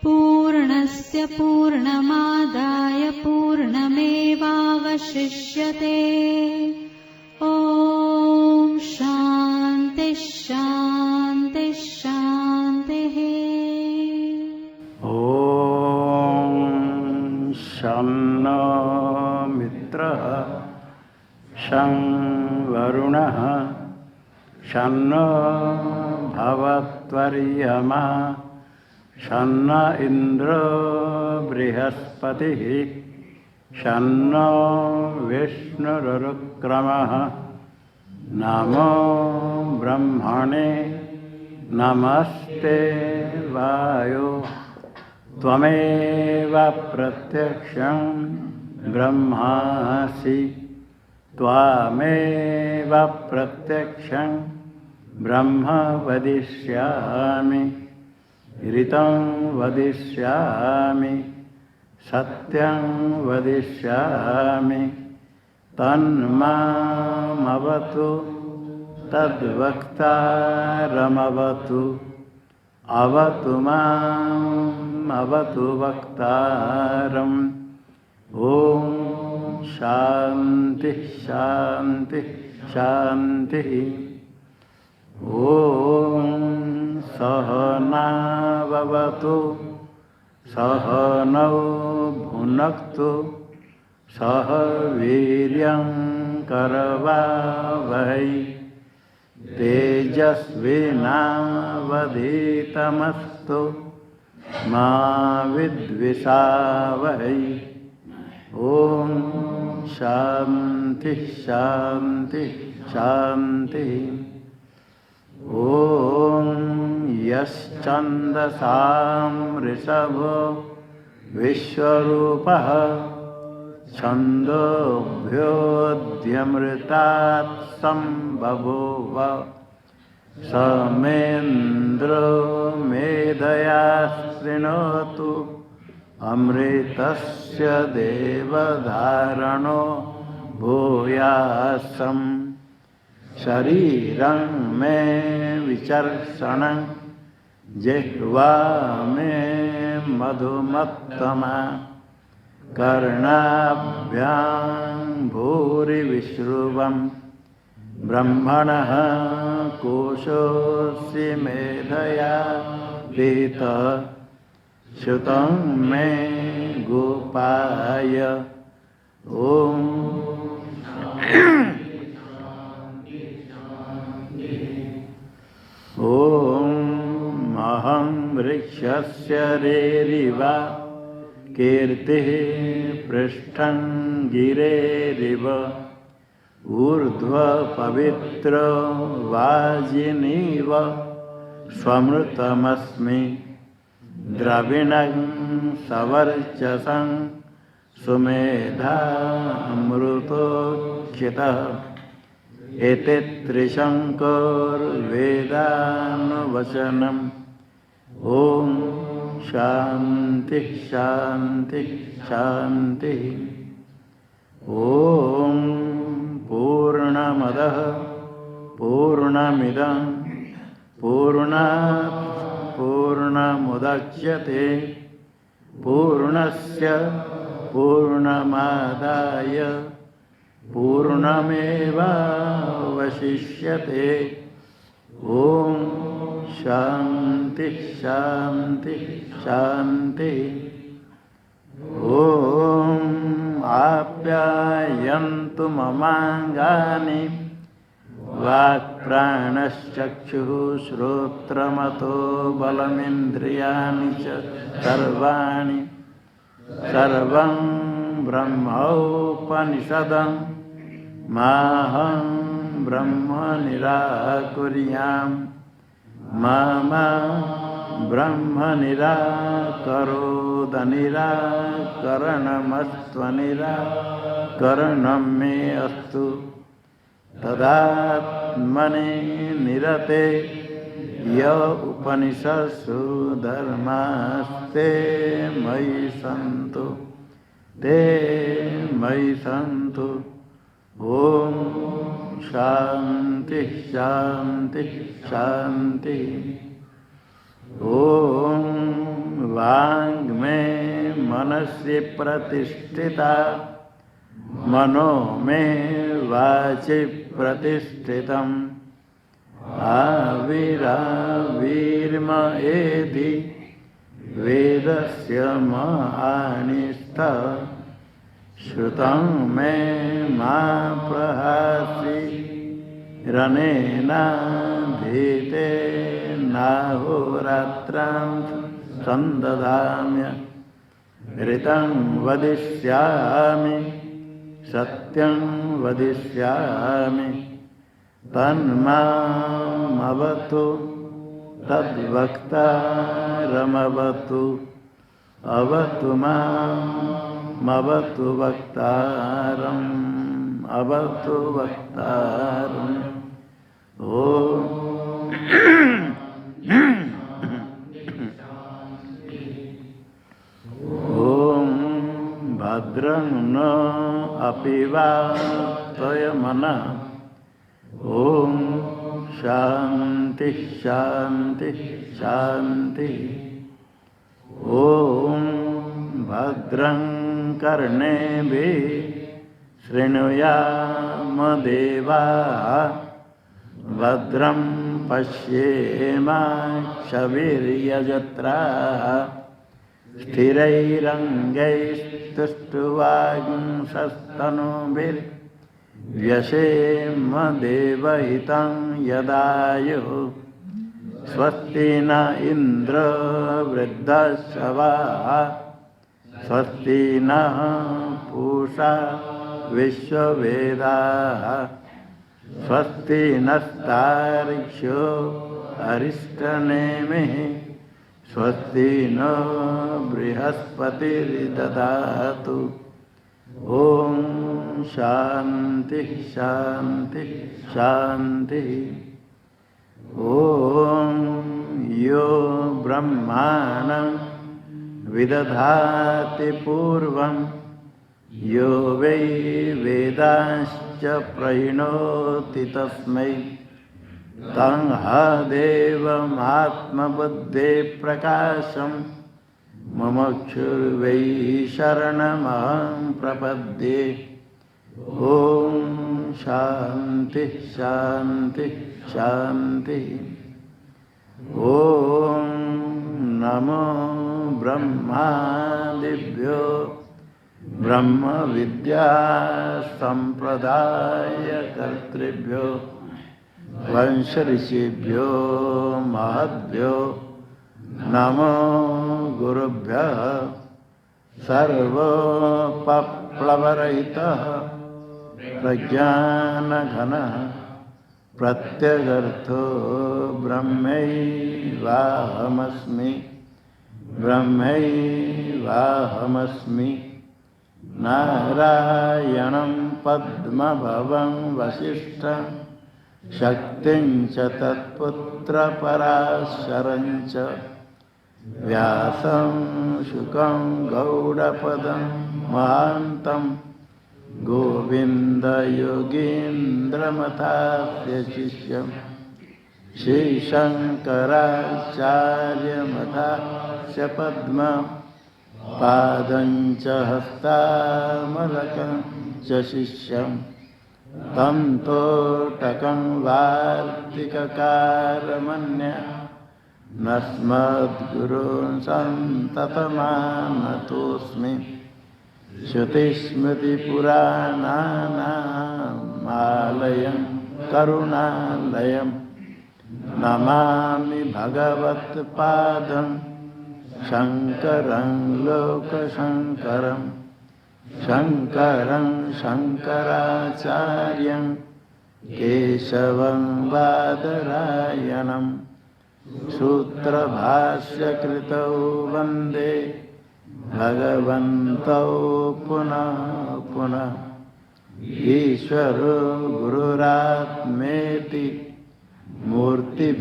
पूर्णस्य पूर्णमादाय पूर्णमेवावशिष्यते। ॐ शान्ति शान्ति शान्तिः। ॐ शन्नो मित्रः शं वरुणः शन्नो भवत्वर्यमा शन्न इन्द्रो बृहस्पतिः शन्नो विष्णुरुक्रमः। नमो ब्रह्मणे नमस्ते वायो त्वमेव प्रत्यक्षं ब्रह्मासि त्वामेव प्रत्यक्षं ब्रह्म वदिष्यामि ऋतं वदिष्यामि सत्यं वदिष्यामि तन्मामवतु तद्वक्तारमवतु अवतु माम् अवतु वक्तारम्। ॐ शान्ति शान्ति शान्तिः। ॐ सहनाववतु सहनौ भुनक्तु सह वीर्यं करवावहै तेजस्विनावधीतमस्तु मा विद्विषावहै। ॐ शान्ति शान्ति शान्तिः। ॐ यश्चन्दसां ऋषभो विश्वरूपः छन्दोभ्योऽध्यमृतात् सम्बभूव समेन्द्रो मेधया शृणोतु अमृतस्य देवधारणो भूयासम्। शरीरं मे विचर्षणं जिह्वा मे मधुमत्तमा कर्णाभ्यां भूरिविश्रुवं ब्रह्मणः कोशोऽसि मेधया पीतः श्रुतं मे गोपाय। ॐ अहं वृक्षस्य रेरिव कीर्तिः पृष्ठं गिरेरिव ऊर्ध्वपवित्रो वाजिनीव स्वमृतमस्मि द्रविणं सवर्चसं सुमेधामृतोक्षितः। एते त्रिशङ्कुर्वेदानुवचनम्। ॐ शान्ति शान्ति शान्तिः। ॐ पूर्णमदः पूर्णमिदं पूर्णात् पूर्णमुदच्यते पूर्णस्य पूर्णमादाय पूर्णमेवावशिष्यते। ॐ शान्ति शान्ति शान्ति। ॐ आप्यायन्तु ममाङ्गानि वाक्प्राणश्चक्षुः श्रोत्रमतो बलमिन्द्रियाणि च सर्वाणि सर्वं ब्रह्मोपनिषदम् माहं ब्रह्म निराकुर्याम् मा ब्रह्म निराकरोदनिराकरणमस्त्वनिराकरणं मे अस्तु। तदात्मने निरते य उपनिषत्सु धर्मास्ते मयि सन्तु ते मयि सन्तु। ॐ शान्ति शान्ति शान्ति। ओम वांग में मनस्य प्रतिष्ठिता मनो में वाचि प्रतिष्ठितम् आविरावीर्म एधि वेदस्य महानिष्ठ श्रुतं मे मा प्रहासि रनेनाधीते नाहोरात्रां सन्दधाम्य ऋतं वदिष्यामि सत्यं वदिष्यामि तन्मामवतु तद्वक्तारमवतु अवतु मामवतु वक्तारम् अवतु वक्तारम् ॐ भद्रं न अपि वातयमनः ॐ शान्ति शान्ति शान्ति ॐ भद्रं कर्णेभिः शृणुयाम देवाः भद्रं पश्येमाक्षभिर्यजत्राः स्थिरैरङ्गैस्तुष्टुवागुंसस्तनूभिर्व्यसेम देवहितं यदायुः स्वस्ति न इन्द्र वृद्धश्रवाः स्वस्ति नः पूषा विश्ववेदाः स्वस्ति नस्तार्क्ष्यो अरिष्टनेमिः स्वस्ति नो बृहस्पतिर्दधातु ॐ शान्ति शान्ति शान्ति ॐ यो ब्रह्माणं विदधाति पूर्वं यो वै वेदांश्च प्रणोति तस्मै तं देवमात्मबुद्धिप्रकाशं मुमुक्षुर्वै शरणमहं प्रपद्ये ॐ शान्ति शान्ति शान्ति ॐ नमो ब्रह्मादिभ्यो ब्रह्मविद्या सम्प्रदायकर्तृभ्यो वंशऋषिभ्यो महद्भ्यो नमो गुरुभ्यः सर्वोपप्लवरहितः प्रज्ञानघनः प्रत्यगर्थो ब्रह्मैवाहमस्मि ब्रह्मैवाहमस्मि नारायणं पद्मभवं वसिष्ठं शक्तिं च तत्पुत्रपराशरं च व्यासं शुकं गौडपदं महान्तं गोविन्दयोगीन्द्रमथास्य शिष्यं श्रीशङ्कराचार्यमथास्य पद्मं पादं च हस्तामलकं च शिष्यं तं तोटकं वार्तिककारमन्यः नस्मद्गुरून् सन्ततमानतोऽस्मि श्रुतिस्मृतिपुराणानामालयं करुणालयं नमामि भगवत्पादं शङ्करं लोकशङ्करं शङ्करं शङ्कराचार्यं केशवं बादरायणं सूत्रभाष्यकृतौ वन्दे भगवन्तौ पुनः पुनः ईश्वरो गुरुरात्मेति मूर्तिभेदविभागिने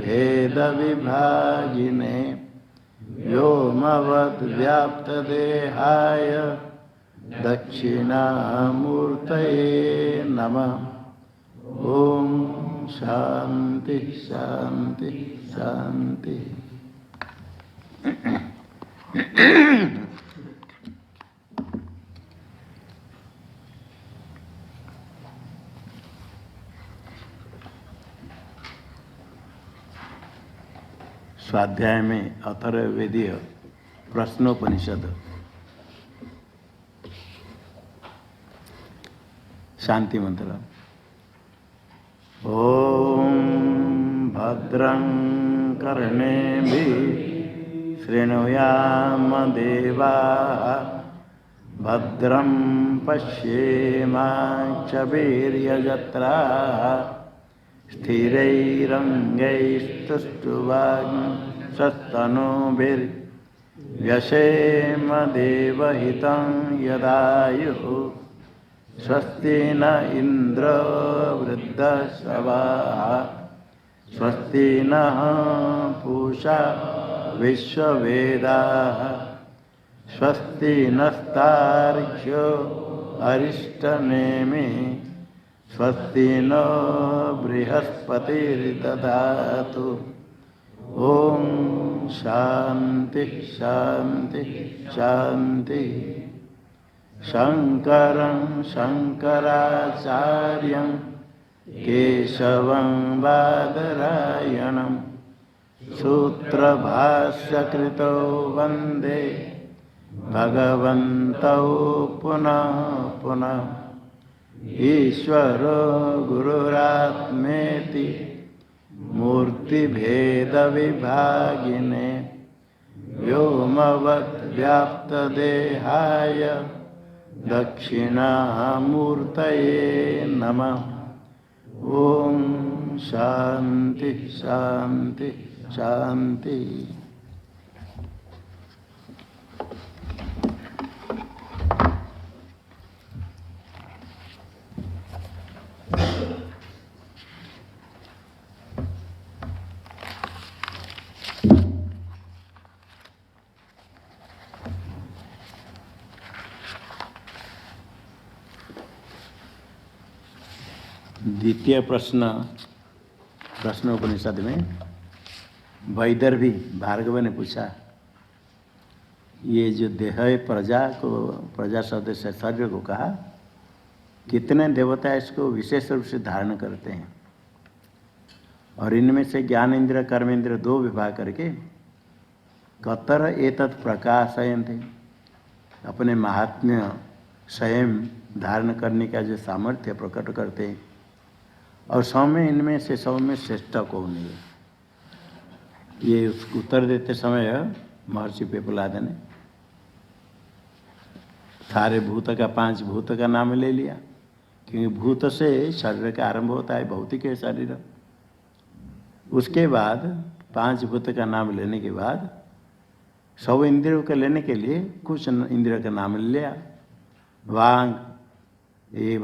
व्योमवद्व्याप्तदेहाय दक्षिणामूर्तये नमः। ॐ शान्ति शान्ति शान्ति। स्वाध्याय में अथर्ववेदीय प्रश्नोपनिषद शांति मंत्र। ओम भद्रं कर्णेभिः शृणुयाम देवाः भद्रं पश्येमाक्षभिर्यजत्राः स्थिरैरङ्गैस्तुष्टुवाग्ंसस्तनूभिर्व्यसेम देवहितं यदायुः स्वस्ति न इंद्रो वृद्धश्रवाः स्वस्ति नः पूषा विश्ववेदाः स्वस्ति नस्तार्क्ष्यो अरिष्टनेमिः स्वस्ति नो बृहस्पतिर्दधातु। ओम शांति शांति शांति। शंकरं शंकराचार्यं केशवं बादरायणं सूत्रभाष्यकृतो वन्दे भगवन्तौ पुनः पुनः। ईश्वरो गुरुरात्मेति मूर्तिभेदविभागिने व्योमवद्व्याप्तदेहाय दक्षिणामूर्तये नमः। ओम शांति शांति शांति। द्वितीय प्रश्नोपनिषद में वैदर्भी भार्गव ने पूछा, ये जो देह प्रजा शब्द से शरीर को कहा, कितने देवता इसको विशेष रूप से धारण करते हैं, और इनमें से ज्ञान इंद्र कर्म इंद्र दो विभाग करके कतर एतत् प्रकाशयन्ते, अपने महात्म्य स्वयं धारण करने का जो सामर्थ्य प्रकट करते हैं, और इनमें से सब में श्रेष्ठ कौन है? ये उत्तर देते समय महर्षि पेपलाद ने सारे भूत का 5 भूत का नाम ले लिया, क्योंकि भूत से शरीर का आरंभ होता है, भौतिक है शरीर। उसके बाद 5 भूत का नाम लेने के बाद सब इंद्रियों को लेने के लिए कुछ इंद्रियों का नाम लिया। वांग ये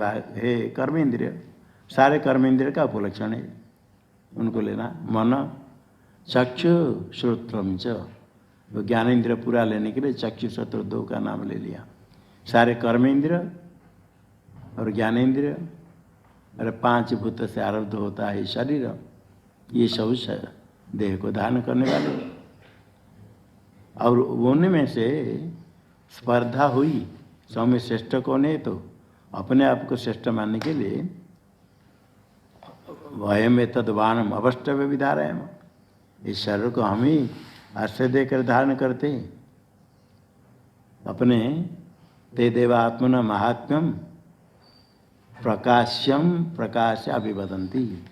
कर्म इंद्रिय, सारे कर्म इंद्रिय का उपलक्षण है, उनको लेना। मन चक्षु श्रोत्रम च, वो ज्ञान इंद्रिय पूरा लेने के लिए चक्षु श्रोत्र 2 का नाम ले लिया। सारे कर्म इंद्रिय और ज्ञान इंद्रिय और 5 भूत से आरब्ध होता है शरीर, ये सब देह को धारण करने वाले। और उनमें से स्पर्धा हुई, सब में श्रेष्ठ कौन है, तो अपने आप को श्रेष्ठ मानने के लिए वयम तद्वानम अवष्टव्य विधारयम, इस शरीर को हम ही आश्रय देकर धारण करते हैं। अपने ते देवात्मना महात्म्यम प्रकाश्यम प्रकाश अभिवदंती,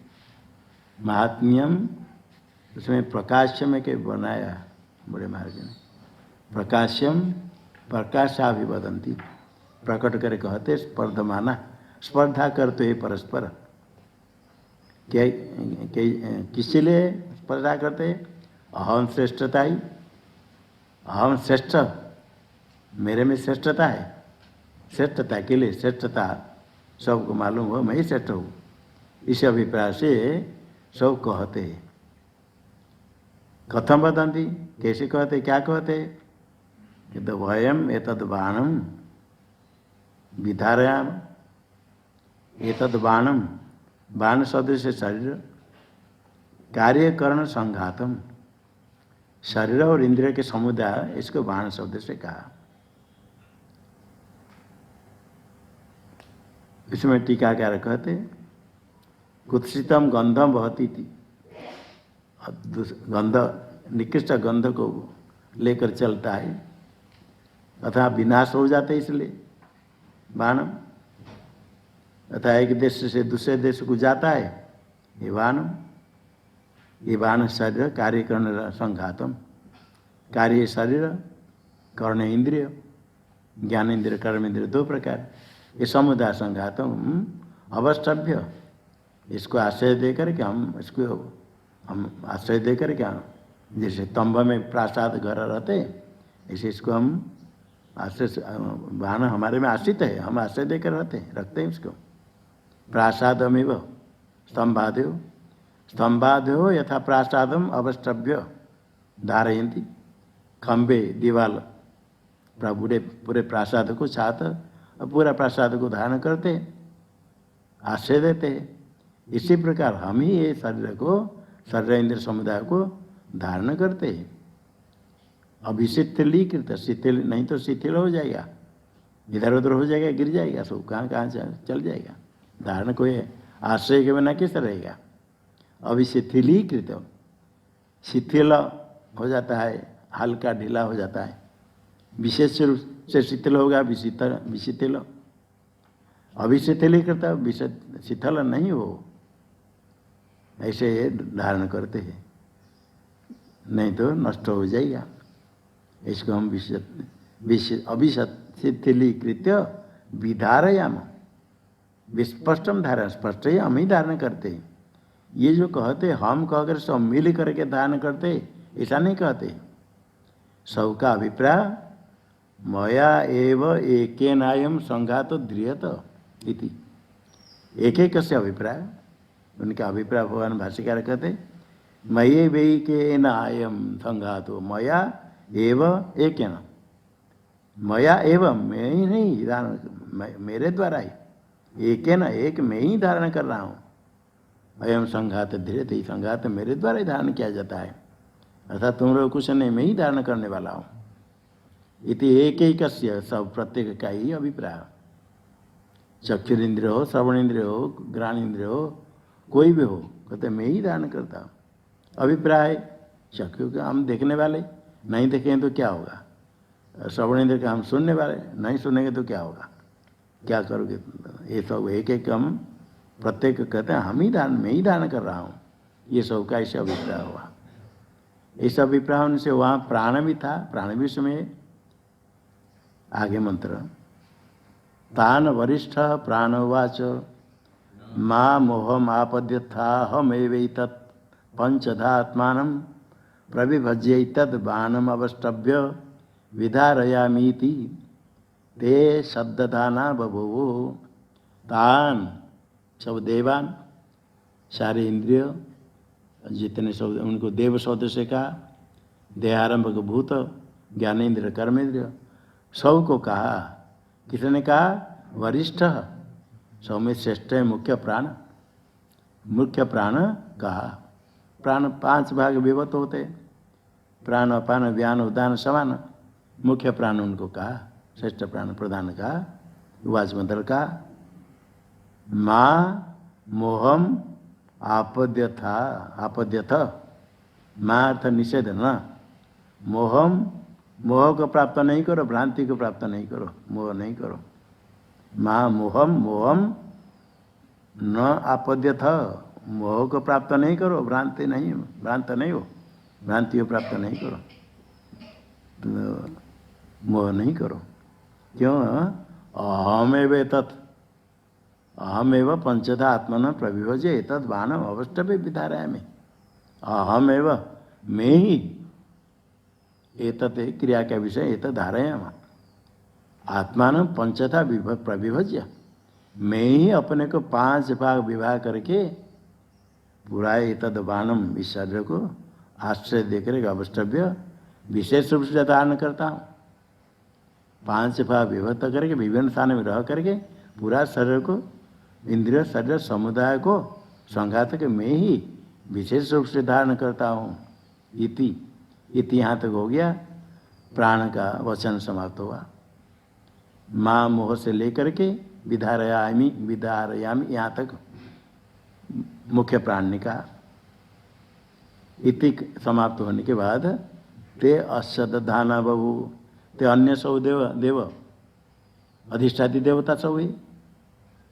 महात्म्यम उसमें प्रकाश्यम है के बनाया बड़े महाराज ने, प्रकाश्यम प्रकाशाभिवदंती, प्रकट कर कहते स्पर्धमाना, स्पर्धा करते हैं परस्पर। क्या किसी लिए स्पर्धा करते? अहम श्रेष्ठता ही, अहम श्रेष्ठ, मेरे में श्रेष्ठता है। श्रेष्ठता के लिए, श्रेष्ठता सबको मालूम हो मैं ही श्रेष्ठ हूँ, इस अभिप्राय से सब कहते हैं। कथम वदंती, कैसे कहते, क्या कहते? कि तो वयम एतद् बाणम विधारयाम, एतद् बाणम, बाण सदृश शरीर कार्यकरण संघातम, शरीर और इंद्रिय के समुदाय, इसको बाण शब्द से कहा। इसमें टीकाकार कहते कुत्सितम गंधम वहती थी, गंध निकृष्ट गंध को लेकर चलता है अथवा विनाश हो जाते इसलिए बाण, अतः एक देश से दूसरे देश को जाता है ये बाण शरीर कार्य कर्ण संघातम, कार्य शरीर कर्ण इंद्रिय, ज्ञान इंद्रिय कर्म इंद्रिय दो प्रकार, ये समुदाय संघातम अवस्तभ्य, इसको आश्रय दे करके हम आश्रय दे करके जैसे तंब में प्रासाद घर रहते ऐसे इसको हम आश्रय, बाण हमारे में आश्रित है, हम आश्रय देकर रखते हैं इसको। प्रासादमेव स्तंभादयो यथा प्रासादम अवस्टभ्य धारयन्ति, खंबे दीवाल पूरे प्रासाद को छात और पूरा प्रासाद को धारण करते आश्रय देते हैं। इसी प्रकार हम ही ये शरीर को, शरीर इंद्र समुदाय को धारण करते हैं। अभी शिथिलीकृत, शिथिल नहीं तो शिथिल हो जाएगा, इधर उधर हो जाएगा, गिर जाएगा, सब कहाँ कहाँ चल जाएगा। धारण कोई आश्रय के बिना किस रहेगा। अभी शिथिलीकृत, शिथिल हो जाता है, हल्का ढीला हो जाता है, विशेष रूप से शिथिल होगा विशिथिल, अभी शिथिलीकृत शिथिल नहीं हो, ऐसे धारण करते हैं, नहीं तो नष्ट हो जाएगा। इसको हम अभिशिथिलीकृत विधारयाम, विस्पष्टम धारण, स्पष्ट ही हम ही धारण करते हैं। ये जो कहते हम कहकर सब मिल करके धारण करते, ऐसा नहीं कहते। सबका अभिप्राय मया एव एकेनायम संघात ध्रियत इति, एक एक से अभिप्राय, उनका अभिप्राय भगवान भाष्यकार कहते मये वैकेनायम संघातो, मया एव एकेन, मया एव मैं ही नहीं धारण, मेरे द्वारा ही, एकेन एक मैं ही धारण कर रहा हूँ। अयम संघात धीरे, संघात मेरे द्वारा ही धारण किया जाता है, अर्थात तुम लोग कुछ नहीं, मैं ही धारण करने वाला हूँ। इति एक एक सब प्रत्येक का ही अभिप्राय, चक्षुरेन्द्रिय हो, श्रवण इंद्रिय हो, घ्राण इंद्रिय हो, कोई भी हो, कहते मैं ही धारण करता हूँ। अभिप्राय चक्षु का हम देखने वाले, नहीं देखेंगे तो क्या होगा। श्रवण इंद्रिय का हम सुनने वाले, नहीं सुनेंगे तो क्या होगा, क्या करोगे। ये सब एक एक हम प्रत्येक कहते हैं हम ही धारण, मैं ही धारण कर रहा हूँ। ये सब का ऐसे अभिप्राय हुआ। इस अभिप्राय होने से वहाँ प्राण भी था, प्राण भी उसमें आगे मंत्र तान वरिष्ठ प्राणवाच माँ मोहम आपद्यथा हमेवैतत् पंचधात्मानं प्रविभज्यैतद् बाणम अवष्टभ्य विधारयामीति ते शब्ददाना बभूवो। तान सब देवान, सारे इंद्रिय जितने शब्द उनको देव शब्द से कहा, देहारंभ को भूत, ज्ञानेन्द्रिय कर्मेंद्रिय सबको कहा। किसने कहा, वरिष्ठ, सब में श्रेष्ठ है मुख्य प्राण, मुख्य प्राण कहा। प्राण 5 भाग विभक्त होते, प्राण अपान व्यान उदान समान, मुख्य प्राण उनको कहा, श्रेष्ठ प्राण प्रधान कहा। वाच मंत्र का माँ मोहम आपद्यथ, माँ अर्थ निषेध न, मोहम मोह को प्राप्त नहीं करो, भ्रांति को प्राप्त नहीं करो, मोह नहीं करो। माँ मोहम न आपद्यथ, मोह को प्राप्त नहीं करो, भ्रांत नहीं हो, भ्रांति को प्राप्त नहीं करो, तो मोह नहीं करो। क्यों, अहमेव तत्, अहमेव पंचधा आत्मन प्रविभज्य तद बाणम अवष्टभ्य विधारयामि। अहमेव मैं ही, एतत् क्रिया का विषय, एतत् धारयाम, आत्मान पंचधा प्रविभज्य, मैं ही अपने को 5 भाग विभाग करके पूरा एतद बाणम, इस शरीर को आश्रय देकर अवष्टभ्य विशेष रूप से धारण करता हूँ। 5 भाग विभक्त करके विभिन्न स्थान में रह करके पूरा शरीर को, इंद्रिय शरीर समुदाय को संघात के मैं ही विशेष रूप से धारण करता हूँ। इति इति यहाँ तक हो गया, प्राण का वचन समाप्त हुआ। माँ मोह से लेकर के विधारयामी यहाँ तक मुख्य प्राण ने कहा। इति समाप्त होने के बाद ते अश्वत्थाना बहू, ते अन्य सब देव अधिष्ठाती देवता सब हुई।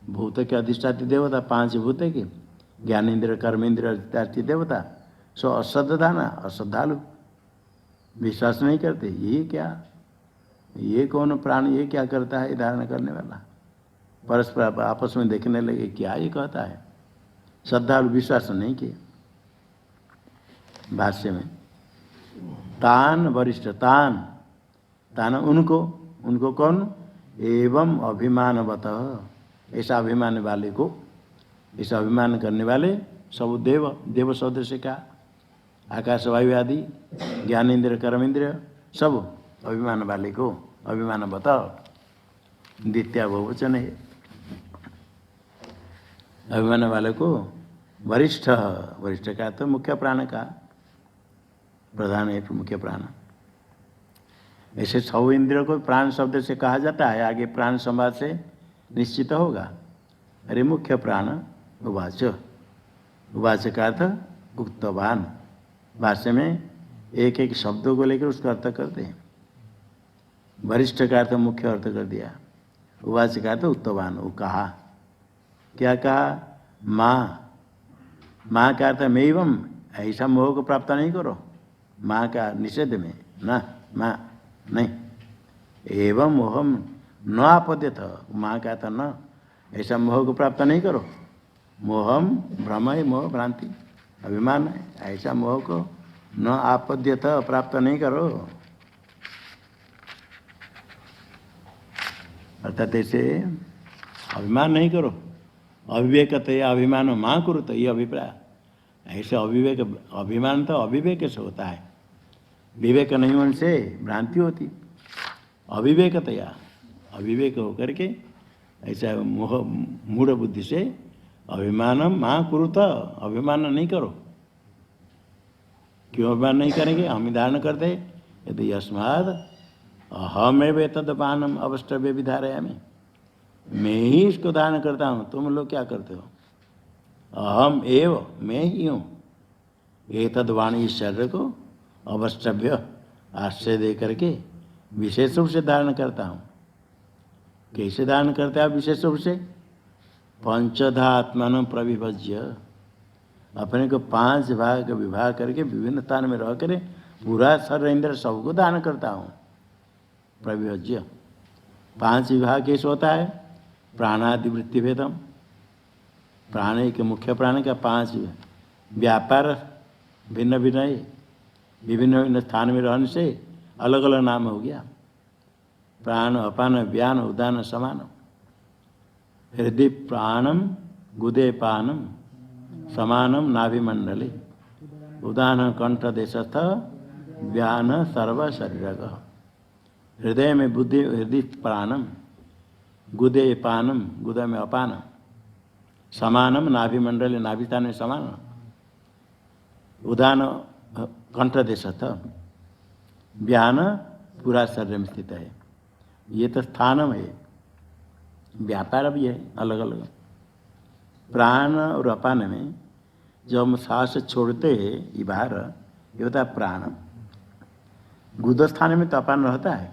भूत के अधिष्ठाती देवता 5 भूत के, ज्ञानेन्द्र कर्मेंद्र अधिष्ठाती देवता सो अश्वत्थाना, अश्रद्धालु, विश्वास नहीं करते। ये क्या, ये कौन प्राण, ये क्या करता है धारण करने वाला। परस्पर आपस में देखने लगे, क्या ये कहता है। श्रद्धालु विश्वास नहीं किए। भाष्य में तान वरिष्ठ, तान उनको कौन, एवं अभिमानवत, ऐसा अभिमान वाले को, ऐसा अभिमान करने वाले सब देव शब्द से कहा, आकाश वायु आदि ज्ञानेन्द्र कर्मेंद्र सब अभिमान वाले को, अभिमान बताओ, द्वितीय बहुवचन है। अभिमान वाले को वरिष्ठ, वरिष्ठ का तो मुख्य प्राण का, प्रधान है मुख्य प्राण। ऐसे 6 इंद्रियों को प्राण शब्द से कहा जाता है। आगे प्राण संवाद से निश्चित होगा। अरे मुख्य प्राण उवाच, उवाच का अर्थ उक्तवान। भाष्य में एक एक शब्दों को लेकर उसका अर्थ करते हैं। वरिष्ठ का अर्थ मुख्य अर्थ कर दिया, उवाच का अर्थ उक्तवान, वो कहा। क्या कहा, माँ का अर्थ में एवं, ऐसा मोह को प्राप्त नहीं करो। माँ का निषेध में ना, माँ नहीं, एवं मोहम न आपद्यथ, माँ का था न, ऐसा मोह को प्राप्त नहीं करो। मोहम भ्रम है, मोह भ्रांति अभिमान है, ऐसा मोह को न आपद्यथ, प्राप्त नहीं करो। अर्थात ऐसे अभिमान नहीं करो। अविवेकतया अभिमान माँ कुरुत, ये अभिप्राय। ऐसे अविवेक, अभिमान तो अविवेक से होता है, विवेक नहीं होने से भ्रांति होती। अविवेकतया, अविवेक होकर के ऐसा मोह मूढ़ बुद्धि से अभिमान माँ कुरुत, अभिमान नहीं करो। क्यों अभिमान नहीं करेंगे, हम ही धारण करते। यदि अस्माद अहमेव तदपानम अवस्टव्य विधारयामि, मैं ही इसको धारण करता हूँ, तुम लोग क्या करते हो। अहम एव, मैं ही हूँ। ये तदवाणी, इस शरीर को अवस्टव्य आश्रय दे करके विशेष रूप से धारण करता हूँ। कैसे धारण करते हैं विशेष रूप से, पंचधा आत्मान प्रविभज्य, अपने को 5 भाग विभाग करके विभिन्न स्थान में रह कर पूरा शरीर इंद्र सबको धारण करता हूँ। प्रविभज्य 5 विभाग कैसे होता है, प्राणादि वृत्ति भेदम, प्राण के मुख्य प्राण का 5 व्यापार भिन्न भिन्न है, विभिन्न विभिन्न स्थान में रहने से अलग अलग नाम हो गया। प्राण अपान व्यान उदान समान, हृदय प्राणम गुदे पानम समानम नाभिमंडले, उदान कंठ देशस्थ व्यान सर्व शरीरग। हृदय में बुद्धि, हृदय प्राणम, गुदे पानम, गुदा में अपान, समानम नाभिमंडले, नाभिस्थान में समान, उदान कंठ देशस्थ, व्यान पूरा शरीर में स्थित है। ये तो स्थानम है, व्यापार भी है अलग अलग। प्राण और अपान में जब हम सांस छोड़ते हैं ये बाहर, ये होता है प्राण। गुद स्थान में तो अपान रहता है,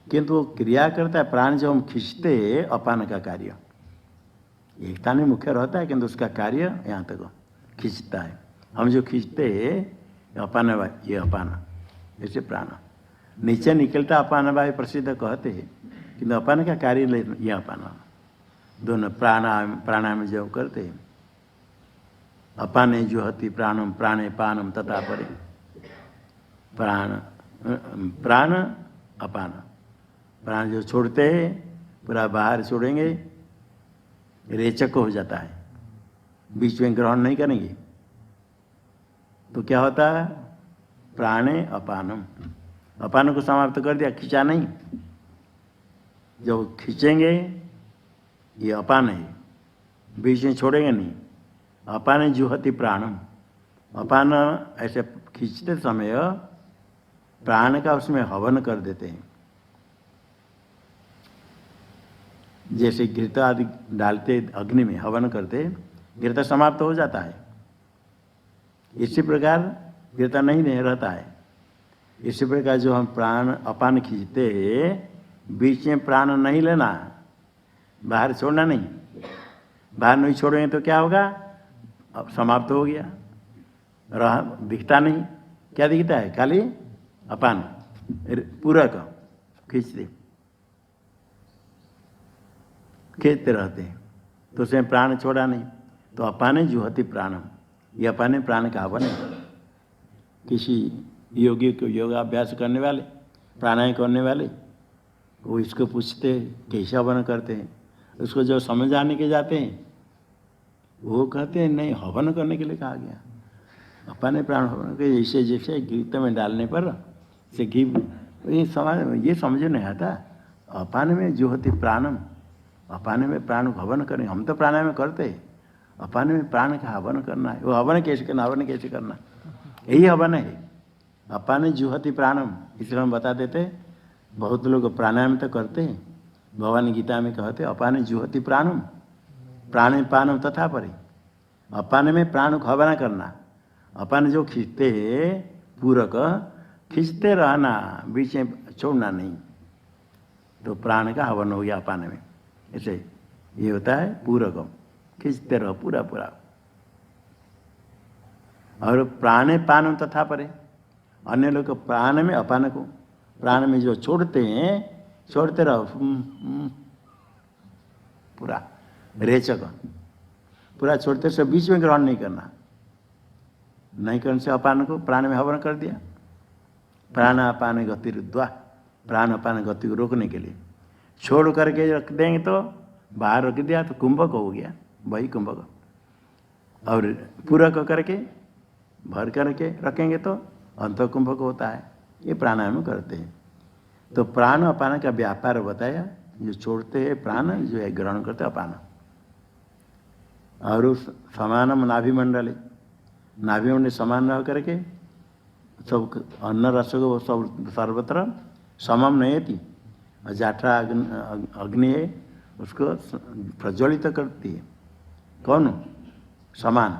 किंतु वो क्रिया करता है प्राण। जब हम खींचते हैं अपान का कार्य, एक स्थान में मुख्य रहता है किंतु उसका कार्य यहाँ तक खींचता है। हम जो खींचते हैं अपान, ये अपान, जैसे प्राण नीचे निकलता अपान वायु प्रसिद्ध कहते हैं, किंतु अपान का कार्य ये अपान। दोनों प्राणायाम जो करते हैं, अपाने जुहति प्राणम प्राणे पानम तथा परे, प्राण अपान, प्राण जो छोड़ते हैं पूरा बाहर छोड़ेंगे, रेचक हो जाता है, बीच में ग्रहण नहीं करेंगे तो क्या होता है, प्राणे अपानम, अपान को समाप्त कर दिया, खींचा नहीं। जब खींचेंगे ये अपान है, बीच में छोड़ेंगे नहीं। अपान जुहति प्राणम, अपान ऐसे खींचते समय प्राण का उसमें हवन कर देते हैं। जैसे घृत आदि डालते अग्नि में हवन करते, घृत समाप्त हो जाता है। इसी प्रकार घृत नहीं रहता है। इसी प्रकार जो हम प्राण अपान खींचते, बीच में प्राण नहीं लेना, बाहर छोड़ना नहीं। बाहर नहीं छोड़ेंगे तो क्या होगा? अब समाप्त हो गया, रहा दिखता नहीं। क्या दिखता है? खाली अपान पूरक खींचते रहते हैं, तो उसमें प्राण छोड़ा नहीं। तो अपाने जुहति प्राणम, ये अपाने प्राण का हवन है। किसी योगी को योगाभ्यास करने वाले, प्राणायाम करने वाले, वो इसको पूछते कैसे हवन करते हैं। उसको जो समझ आने के जाते हैं वो कहते हैं नहीं, हवन करने के लिए कहा गया। अपाने प्राण हवन के जैसे जैसे घी में डालने पर से घी, ये समझ नहीं आता। अपाने में जुहति प्राणम, अपाने में प्राण को हवन करें। हम तो प्राणायाम करते हैं, अपाने में प्राण का हवन करना है। वो हवन कैसे करना, हवन कैसे करना, यही हवन है। अपाने जुहति प्राणम, इसलिए हम बता देते। बहुत लोग प्राणायाम तो करते हैं, भगवान गीता में कहते अपाने जुहति प्राणम, प्राणे पानम तथा परे। अपाने में प्राण को हवन करना, अपान जो खींचते हैं पूरक खींचते रहना, बीच में छोड़ना नहीं, तो प्राण का हवन हो गया अपाने में। ऐसे ये होता है पूरकम, खींचते रहो पूरा पूरा। और प्राणे पानम तथा परे, अन्य लोग प्राण में अपान को, प्राण में जो छोड़ते हैं छोड़ते रहो पूरा रेचक, पूरा छोड़ते से बीच में ग्रहण नहीं करना। नहीं करने से अपान को प्राण में हवन कर दिया। प्राण अपान गति रुद्वा, प्राण अपान गति को रोकने के लिए छोड़ करके रख देंगे तो बाहर रख दिया तो कुंभक हो गया, वही कुंभक। और पूरक करके भर करके रखेंगे तो अंत कुंभक होता है। ये प्राणायाम करते हैं। तो प्राण अपान का व्यापार बताया, जो छोड़ते हैं प्राण, जो है ग्रहण करते अपान। और उस समानम नाभिमंडल, नाभिमंडल समान रह करके सब अन्न रस को सब सर्वत्र समम नहीं थी। जाठरा अग्नि है, उसको प्रज्वलित करती है। कौन? समान,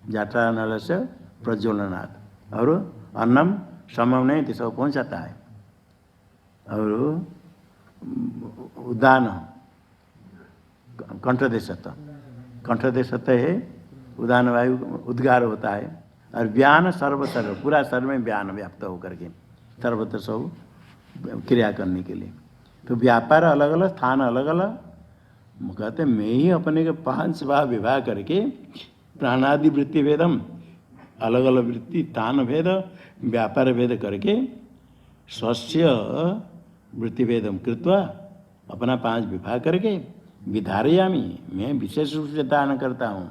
जाठरा नल से प्रज्वलनाथ। और अन्नम समम नहीं थी, सब पहुँचाता है। और उदान कंठदेशत, कंठदेशत है उदान वायु उद्गार होता है। और व्यान सर्वत्र, पूरा सर्व में व्यान व्याप्त होकर के सर्वत्र सब क्रिया करने के लिए। तो व्यापार अलग अलग, स्थान अलग अलग। कहते मैं ही अपने के 5 भाव विवाह करके प्राणादि वृत्ति भेदम, अलग अलग वृत्ति स्थान भेद व्यापार भेद करके स्वस्य वृत्ति भेदम कृत्वा अपना 5 विवाह करके विधारयामी, मैं विशेष रूप से दान करता हूँ।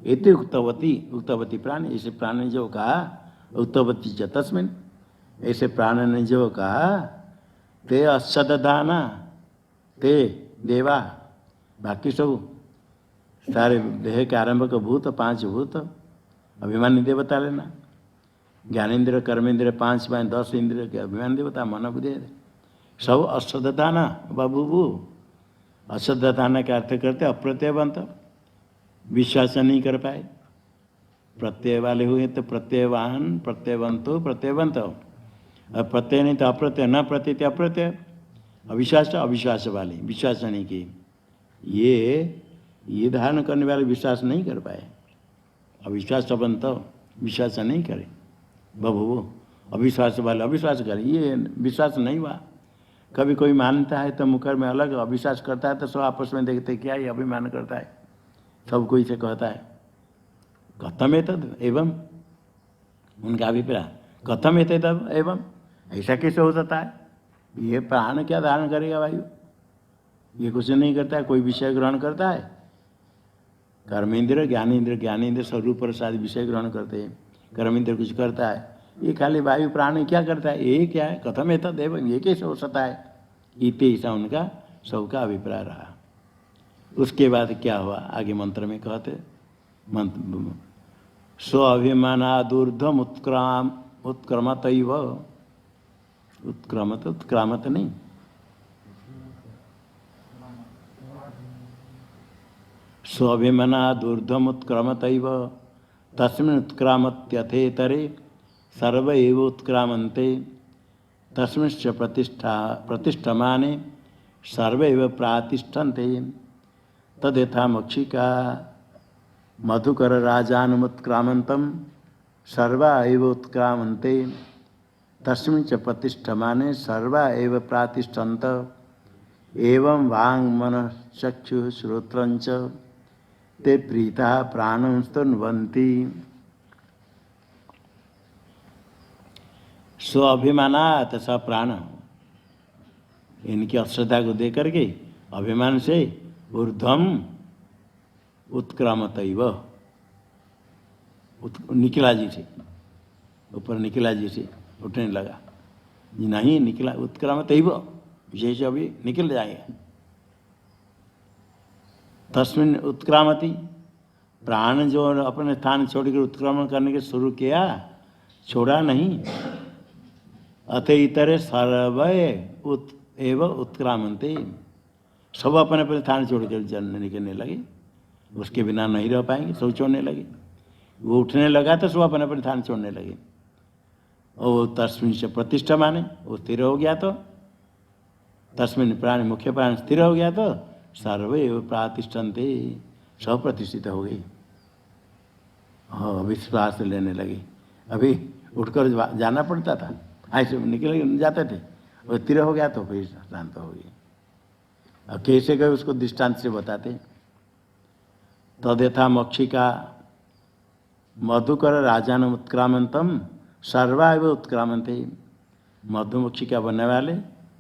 इति उक्तवती, उक्तवती प्राण, ऐसे प्राण ने जो कहा, उक्तवती च तस्मिन्, ऐसे प्राण ने जो कहा, ते असददाना ते देवा, बाकी सब सारे देह के आरंभ का भूत 5 भूत, अभिमानी देवता लेना, ज्ञानेन्द्र कर्मेंद्र 5 बाय 10 इंद्र के अभिमान देवता, मन बुद्धि सब असददाना बाबू। असददाना का अर्थ करते अप्रत्ययवंत, विश्वास नहीं कर पाए। प्रत्यय वाले हुए तो प्रत्ययवान, प्रत्ययवंतो प्रत्ययवंत, और प्रत्यय नहीं तो अप्रत्यय, न प्रत्यय अप्रत्यय, अविश्वास अविश्वास वाले, विश्वास नहीं किए। ये धारण करने वाले विश्वास नहीं कर पाए। अविश्वास बंत, विश्वास नहीं करे बबू, अविश्वास वाले अविश्वास करे, ये विश्वास नहीं हुआ। कभी कोई मानता है तो मुखर में अलग, अविश्वास करता है तो सब आपस में देखते क्या ये अभिमान करता है, सब कोई से कहता है कथम एतद एवं, उनका अभिप्राय कथम एतद एवं, ऐसा कैसे हो सकता है? ये प्राण क्या धारण करेगा वायु? ये कुछ नहीं करता है, कोई विषय ग्रहण करता है? कर्मेंद्र ज्ञानेन्द्र, ज्ञानेन्द्र स्वरूप प्रसाद विषय ग्रहण करते हैं, कर्मेंद्र कुछ करता है। ये खाली वायु प्राण क्या करता है? ये क्या है? कथम एतद एवं, ये कैसे हो सकता है? इति, ऐसा उनका सबका अभिप्राय रहा। उसके बाद क्या हुआ आगे मंत्र में कहते, मंत्र स्व अभिमानादूर्ध्वम उत्क्रमत उत्क्रमत उत्क्रामत नहीं, स्वाभिमानादूर्ध्वम उत्क्रमत तस्मिन् उत्क्रामत्यथेतरे सर्व एव उत्क्रामन्ते तस्मिंश्च प्रतिष्ठमाने सर्व एव प्रातिष्ठन्ते तद्यथा मक्षिका मधुकर राजानुमुत्क्रामन्तं सर्वा एव उत्क्रामन्ते तस्मिंच प्रतिष्ठमाने सर्वा एव प्रातिष्ठन्त एवं वांग मन चक्षु श्रोत्रंच ते प्रीता प्राणं स्तुन्वन्ति। स्वाभिमानात् स प्राण, इनकी अश्रद्धा को दे करके अभिमान से ऊर्ध्वम उत्क्रामतैव, निकला जी से ऊपर, निकला जी से उठने लगा, नहीं निकला उत्क्रामतैव, विशेष अभी निकल जाएंगे। तस्मिन् उत्क्रामति, प्राण जो अपने स्थान छोड़कर उत्क्रमण करने के शुरू किया, छोड़ा नहीं। अत इतरे सर्वे एव उत्क्रामन्ते, सब अपने अपने स्थान छोड़कर चलने निकलने लगे, उसके बिना नहीं रह पाएंगे, सब छोड़ने लगे। वो उठने लगा तो सब अपने अपने स्थान छोड़ने लगे। और तस्मिन् से प्रतिष्ठा माने, वो स्थिर हो गया तो तस्मिन् प्राण, मुख्य प्राण स्थिर हो गया तो सर्वे प्रातिष्ठन्ते, सब प्रतिष्ठित हो गई। हाँ, विश्वास लेने लगे। अभी उठकर जाना पड़ता था, ऐसे निकल जाते थे, और स्थिर हो गया तो फिर शांत हो गई। अब कैसे गए उसको दृष्टांत से बताते। तद्यथा मक्षिका मधुकर राजान उत्क्रामंतम सर्वा एव उत्क्रामन्ते, मधुमक्षिका बनने वाले,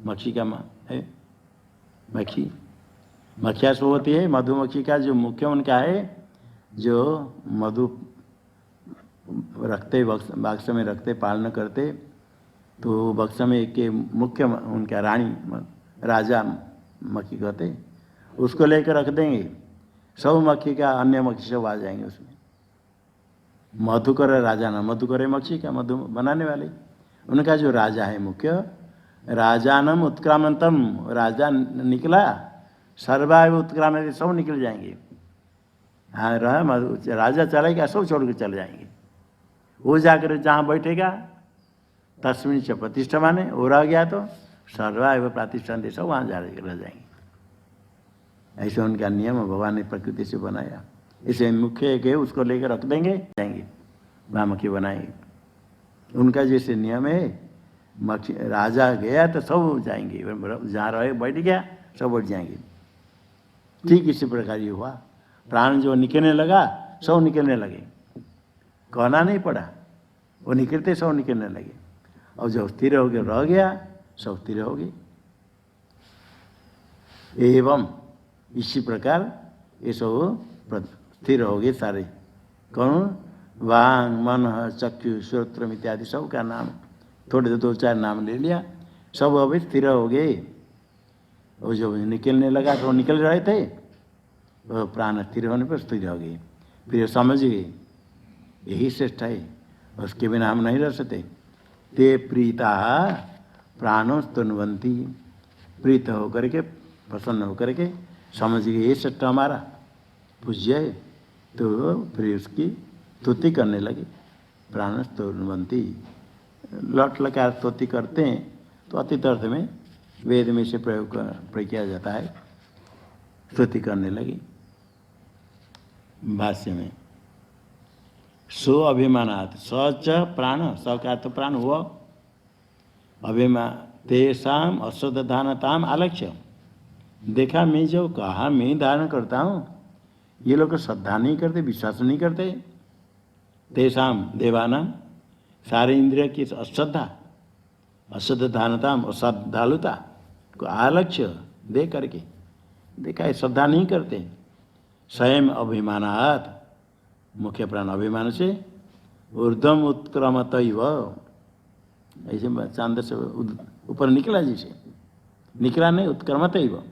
मक्षिका है मक्खी, मक्खिया सो होती है। मधुमक्खी का जो मुख्य उनका है, जो मधु रखते, बक्स में रखते, पालन करते, तो बक्स में एक मुख्य उनका रानी, राजा मक्खी कहते, उसको लेकर रख देंगे, सब मक्खी का अन्य मक्खी सब आ जाएंगे उसमें। मधुकर राजा ना, मधुकर मक्खी का मधु बनाने वाले, उनका जो राजा है मुख्य, राजानम उत्क्रामंतम, राजा निकला, सर्वाय उत्क्रामंत, सब निकल जाएंगे। हाँ रहा राजा चलेगा, सब छोड़ कर चले जाएंगे। वो जाकर जहाँ बैठेगा तस्मिन् से प्रतिष्ठा माने, वो रह गया तो सर्वाय प्रतिष्ठान, सब वहाँ रह जाएंगे। ऐसे उनका नियम भगवान ने प्रकृति से बनाया। इसे मुख्य एक है, उसको लेकर रख देंगे, जाएंगे मक्खी बनाएंगे। उनका जैसे नियम है, मक्खी राजा गया तो सब जाएंगे, जहाँ रहे बैठ गया सब बैठ जाएंगे। ठीक इसी प्रकार ये हुआ, प्राण जो निकलने लगा सब निकलने लगे, कहना नहीं पड़ा, वो निकलते सब निकलने लगे। और जो स्थिर हो गया रह गया, सब स्थिर हो गए। एवं इसी प्रकार ये सब स्थिर हो गए सारे। कौन? वांग मन चक्षु श्रोत्र इत्यादि सब का नाम, थोड़े दो चार नाम ले लिया, सब अभी स्थिर हो गए। और जो निकलने लगा तो निकल रहे थे, वो प्राण स्थिर होने पर स्थिर हो गए। फिर समझ गए यही श्रेष्ठ है, उसके बिना हम नहीं रह सकते। ते प्रीता प्राणों स्तुन्वन्ति, प्रीत होकर के, प्रसन्न होकर के समझ गए ये श्रेष्ठ हमारा पूज्य है, तो फिर उसकी स्तुति करने लगे। प्राण स्तुन्वन्ति, लट लकार स्तुति करते हैं तो अतीत अर्थ में वेद में से प्रयोग किया जाता है, स्तुति करने लगी। भाष्य में सो अभिमानात्, स च प्राण, स का तो प्राण हुआ, अभिमान तेषाम अश्रद्धानताम आलक्ष्य, देखा मैं जो कहा मैं धारण करता हूँ, ये लोग श्रद्धा नहीं करते, विश्वास नहीं करते। तेषाम देवानाम, सारे इंद्रिय की अश्रद्धा, अश्रद्धानताम, अश्रद्धालुता को आलक्ष्य दे करके देखा है, श्रद्धा नहीं करते। स्वयं अभिमानात्, मुख्य प्राण अभिमान से ऊर्ध्वम उत्क्रमतैव, ऐसे चांद से ऊपर निकला, जैसे निकला नहीं, उत्क्रमतैव,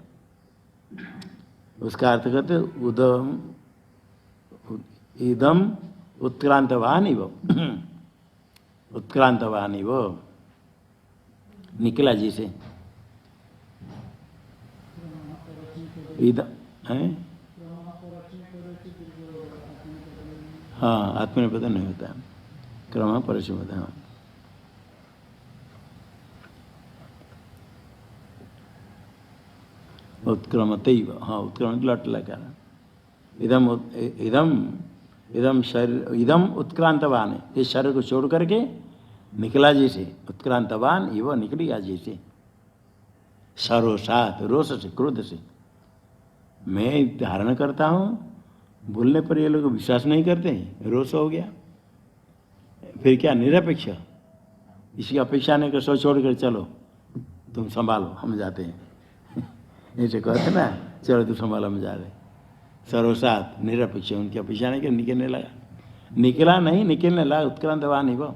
उसका अर्थ करते उदम इदम उत्क्रांतवान इव, उत्क्रांतवानी वो निकला जी से। इधर है, हाँ आत्मनिपद नहीं होता, क्रम परिचय होता है। उत्क्रमते, हाँ उत्क्रम लट लगा। इदम इदम इदम शरीर इदम उत्क्रांतवान है, इस शरीर को छोड़ करके निकला जैसे, उत्क्रांतवान ये वो निकल गया जैसे। सरोसात, रोष से, क्रोध से। मैं धारण करता हूँ, बोलने पर ये लोग विश्वास नहीं करते हैं, रोष हो गया। फिर क्या, निरपेक्ष, इसकी अपेक्षा नहीं कर, सो छोड़ कर चलो तुम संभालो हम जाते हैं ऐसे कहते ना, चलो तुम संभालो हम जा रहे। सरोसात, निरपेक्ष, उनकी अपेक्षा नहीं कर, निकलने लगा। निकला नहीं, निकलने लगा। उत्क्रांतवान ही वो,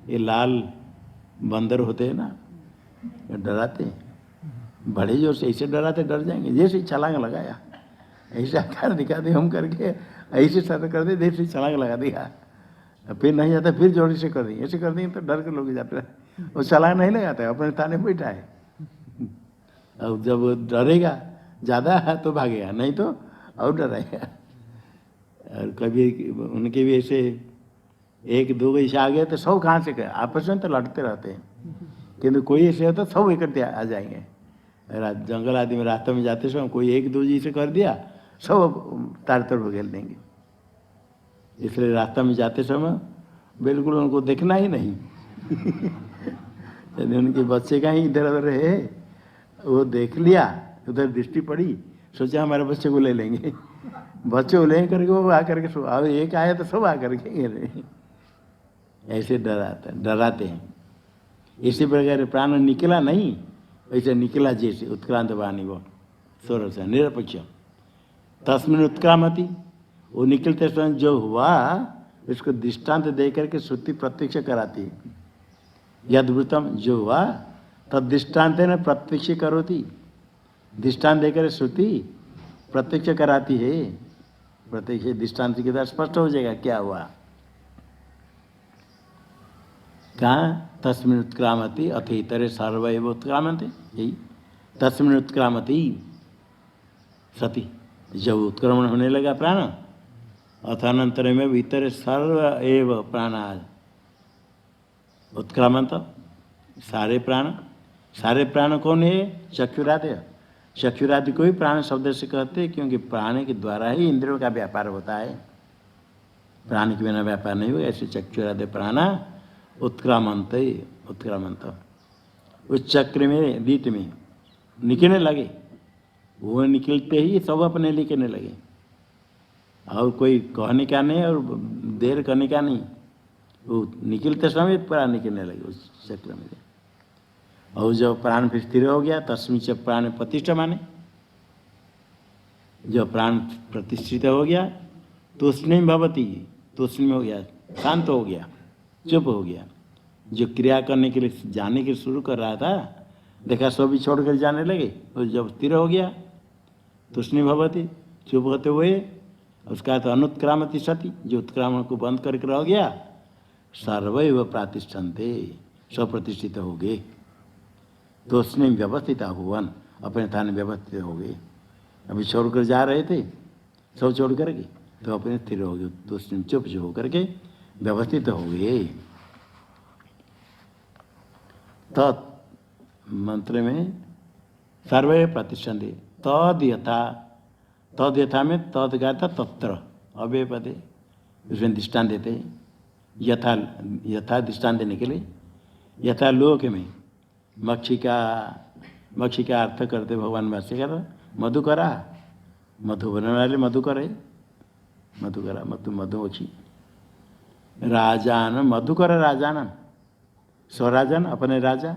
ये लाल बंदर होते हैं ना, डराते हैं बड़े जोर से, ऐसे डराते डर जाएंगे। जैसे छलांग लगाया, ऐसे आकार दिखा दे हम करके, ऐसे सर कर दे, जैसे छलांग लगा दिया। फिर नहीं जाता, फिर जोर से कर दी, ऐसे कर देंगे तो डर के लोग जाते हैं। वो छलांग नहीं लगाता है, अपने थाने बैठा है। अब जब डरेगा ज़्यादा तो भागेगा, नहीं तो और डराएगा। और कभी उनके भी ऐसे एक दो ऐसे आ गए तो सब कहाँ से, आपस में तो लड़ते रहते हैं, किंतु कोई ऐसे होता तो सब इकट्ठे आ जाएंगे। जंगल आदि में रास्ते में जाते समय कोई एक दो जी से कर दिया, सब तार तरफ घेर देंगे। इसलिए रास्ता में जाते समय बिल्कुल उनको देखना ही नहीं यदि उनके बच्चे का ही इधर उधर है, वो देख लिया, उधर दृष्टि पड़ी, सोचा हमारे बच्चे को ले लेंगे, बच्चे को ले करके वो आकर के सो, अब एक आया तो सब आकर के ऐसे डराते हैं। इसी प्रकार प्राण निकला नहीं, ऐसे निकला जैसे, उत्क्रांत वाणी वो स्वर से निरपेक्ष। तस्मिन उत्क्रामति, वो निकलते समय जो हुआ उसको दृष्टांत दे करके श्रुति प्रत्यक्ष कराती है। यद्भुतम, जो हुआ तब दृष्टांत न प्रत्यक्ष करोती, दृष्टांत देकर श्रुति प्रत्यक्ष कराती है। प्रत्यक्ष दृष्टांत के द्वारा स्पष्ट हो जाएगा क्या हुआ। कहाँ, तस्मिन उत्क्रामति अथ इतरे सर्वैव उत्क्रामन्ते, यही तस्मिन उत्क्रामति सती, जब उत्क्रमण होने लगा प्राण, अथ अनंतर में इतरे सर्व एव प्राणा उत्क्रामंत, सारे प्राण कौन है, चक्षुरादि। चक्षुरादि को ही प्राण शब्द से कहते हैं, क्योंकि प्राण के द्वारा ही इंद्रियों का व्यापार होता है, प्राण के बिना व्यापार नहीं होगा। ऐसे चक्षुरादि प्राण उत्क्रामंत, उत्क्रामंत उस चक्र में दीत में निकलने लगे। वो निकलते ही सब अपने निकलने लगे, और कोई कहने का नहीं और देर करने का नहीं, वो निकलते समय प्राण निकलने लगे उस चक्र में। और जब प्राण फिर स्थिर हो गया, तस्मिन् च प्राण प्रतिष्ठा माने, जब प्राण प्रतिष्ठित हो गया तूष्णीम भवती, तूष्णीम हो गया, शांत हो गया, चुप हो गया। जो क्रिया करने के लिए जाने के शुरू कर रहा था, देखा सब भी छोड़ कर जाने लगे, और जब स्थिर हो गया तूष्णीम भवती, चुप होते हुए, उसका तो अनुत्क्रामति सती, जो उत्क्रामण को बंद करके रह गया, सर्वैव प्रातिष्ठन्ते, सब प्रतिष्ठित हो गए। तो उसने व्यवस्थित भुवन, अपने स्थान व्यवस्थित हो गए। अभी छोड़कर जा रहे थे सब छोड़ करके, तो अपने स्थिर हो गए, तो उसने चुप जो होकर के व्यवस्थित हो गए। तत् मंत्र में सर्वे प्रतिष्ठन्ते, तद यथा, तद यथा में तद गाता तत्र अव्यय पदे, उसमें दृष्टान देते हैं। यथा, यथा दृष्टान देने के लिए, यथा लोक में मक्षी का अर्थ करते भगवान भाष्यकार, मधुकरा, मधु बनने वाले मधुकर है, मधुकरा मधुमक्खी। राजान, मधुकर राजान, स्वराजन अपने राजा,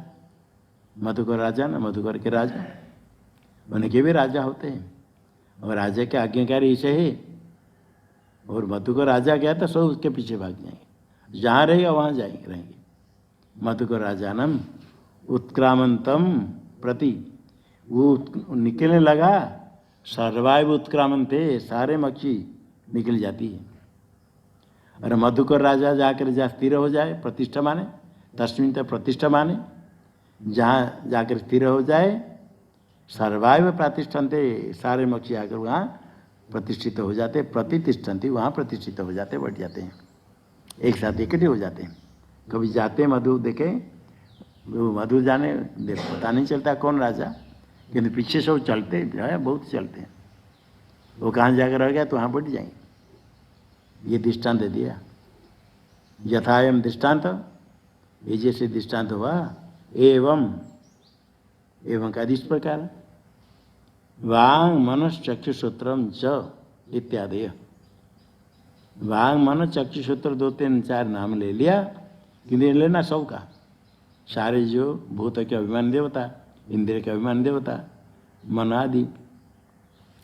मधुकर राजान, मधुकर के राजा, उनके भी राजा होते हैं, और राजा के आज्ञाकारी ऐसे है। और मधुकर राजा गया तो सब उसके पीछे भाग जाएंगे, जहाँ रहेगा वहाँ जाएंगे रहेंगे। मधुकर राजानम उत्क्रामंतम प्रति, वो निकलने लगा, सर्वाइव उत्क्रामंते, सारे मक्खी निकल जाती है। और मधुकर राजा जाकर जहाँ स्थिर हो जाए, प्रतिष्ठा माने, तस्मिन तो प्रतिष्ठा माने, जहाँ जाकर स्थिर हो जाए, सर्वाइव प्रतिष्ठन्ते, सारे मक्षी आकर वहाँ प्रतिष्ठित हो जाते, प्रतिष्ठन्ति वहाँ प्रतिष्ठित हो जाते, बैठ जाते हैं, एक साथ इकट्ठे हो जाते हैं। कभी जाते मधु देखे, वो मधु जाने पता नहीं चलता कौन राजा, किंतु पीछे से वो चलते है, बहुत चलते हैं। वो कहाँ जाकर रह गया तो वहाँ बैठ जाएंगे। ये दृष्टांत दे दिया, यथायम दृष्टांत, ये जैसे दृष्टांत हुआ, एवं एवं का इस प्रकार, वांग मनश्चक्षुसूत्रम च इत्यादि। वांग मन चक्षुसूत्र 2 3 4 नाम ले लिया, किंतु लेना सबका, सारे जो भूत के अभिमान देवता, इंद्रिय के अभिमान देवता, मन आदि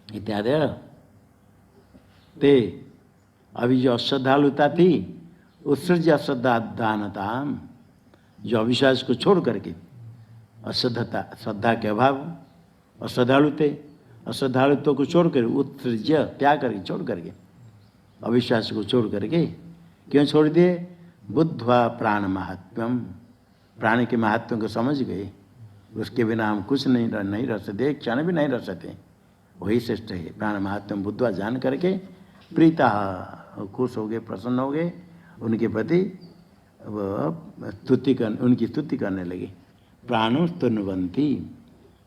इत्यादि। ते अभी जो अश्रद्धालुता थी, उत्सृज अश्रद्धानता, जो अविश्वास को छोड़ करके, अश्रद्धता श्रद्धा के अभाव, अश्रद्धालु थे, अश्रद्धालुत्व को छोड़ कर, उत्सृज त्याग करके, छोड़ करके, अविश्वास को छोड़ करके, क्यों छोड़ दिए? बुद्ध्वा प्राण महात्म्यम, प्राण के महात्म को समझ गए, उसके बिना हम कुछ नहीं रह सकते, एक क्षण भी नहीं रह सकते, वही श्रेष्ठ है। प्राण महात्म बुद्धवा जान करके प्रीता खुश हो गए, प्रसन्न हो गए, उनके प्रति उनकी स्तुति करने लगे। प्राणो स्तुवंती,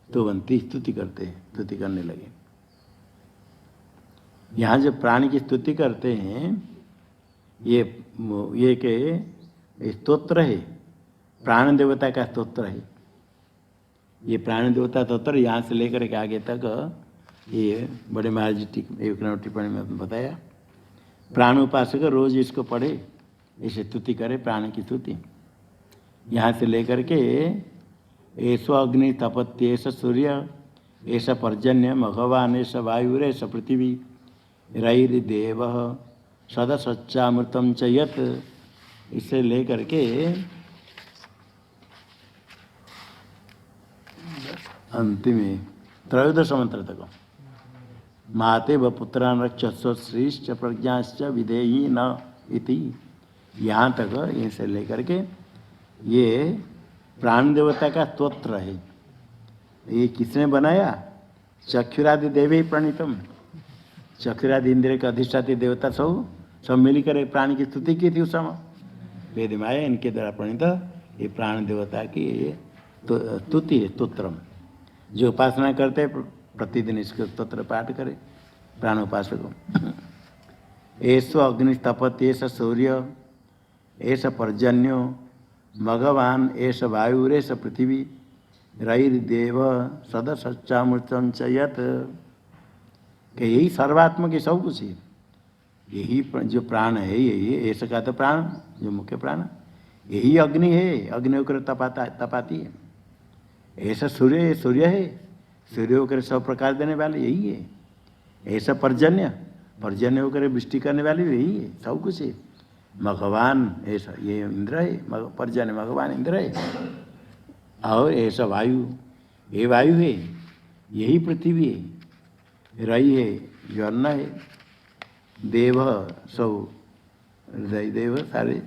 स्तुवंती स्तुति करते, स्तुति करने लगे। यहाँ जब प्राणी की स्तुति करते हैं, ये के स्तोत्र है, प्राण देवता का स्तोत्र है। ये प्राण देवता स्तोत्र यहाँ से लेकर के आगे तक, ये बड़े महाराज जी एक टिप्पणी में बताया, प्राण उपासक रोज इसको पढ़े, इसे स्तुति करे, प्राण की स्तुति। यहाँ से लेकर के ऐसो अग्नि तपत्य, ऐसा सूर्य, ऐसा पर्जन्य, भगवान, ऐसा वायुर, ऐसा पृथ्वी, रैर्देव सदा सच्चामृतम च यत्, इसे लेकर के अंतिम त्रयोदश मंत्र तक, माते व पुत्रान रक्षस्व श्रीश्च प्रज्ञाश्च विधेयी न इति, यहाँ तक इसे लेकर के ये प्राण देवता का स्तोत्र है। ये किसने बनाया? चक्षुरादि देवी प्रणीतम, चक्षुरादि इंद्रिय के अधिष्ठाती देवता सब मिलकर प्राण की स्तुति की थी उस समय, वेद में आए, इनके द्वारा प्रणीत ये प्राण देवता की स्तुति है, स्तोत्रम। जो उपासना करते प्रतिदिन इसके स्तोत्र पाठ करे प्राण उपासक। ऐसो अग्नि तपति, ऐसा सूर्य, ऐसा पर्जन्यो, भगवान, ऐसा वायु, ऐसा पृथ्वी, रैर्देव सदा सच्चामृतम च यत्, कि यही सर्वात्मक सब कुछ है, यही जो प्राण है, यही ऐसा का तो प्राण, जो मुख्य प्राण, यही अग्नि है, अग्नि होकर तपाती है। ऐसा सूर्य, सूर्य है, सूर्य होकर सब प्रकाश देने वाले यही है। ऐसा पर्जन्य, पर्जन्य होकर वृष्टि करने वाले यही है, सब कुछ है। भगवान, ऐसा ये इंद्र है, पर्जन्य भगवान इंद्र है। और ऐसा वायु, ये वायु है, यही पृथ्वी है, रई है, जो अन्न है, देव सब, देव सारे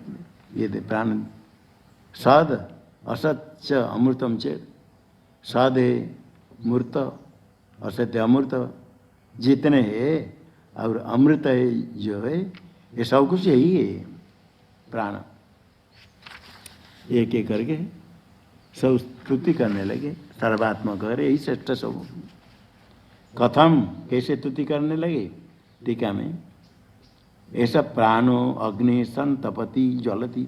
ये प्राण, सद असत अमृतम चेत, सद है मूर्त, असत्य अमृत जितने हैं, और अमृत है जो है, ये सब कुछ यही है प्राण। एक एक करके सब स्तुति करने लगे, सर्वात्मक है, यही श्रेष्ठ सब। कथम, कैसे स्तुति करने लगे? टीका में, ऐसा प्राणो अग्नि सन तपति ज्वलति,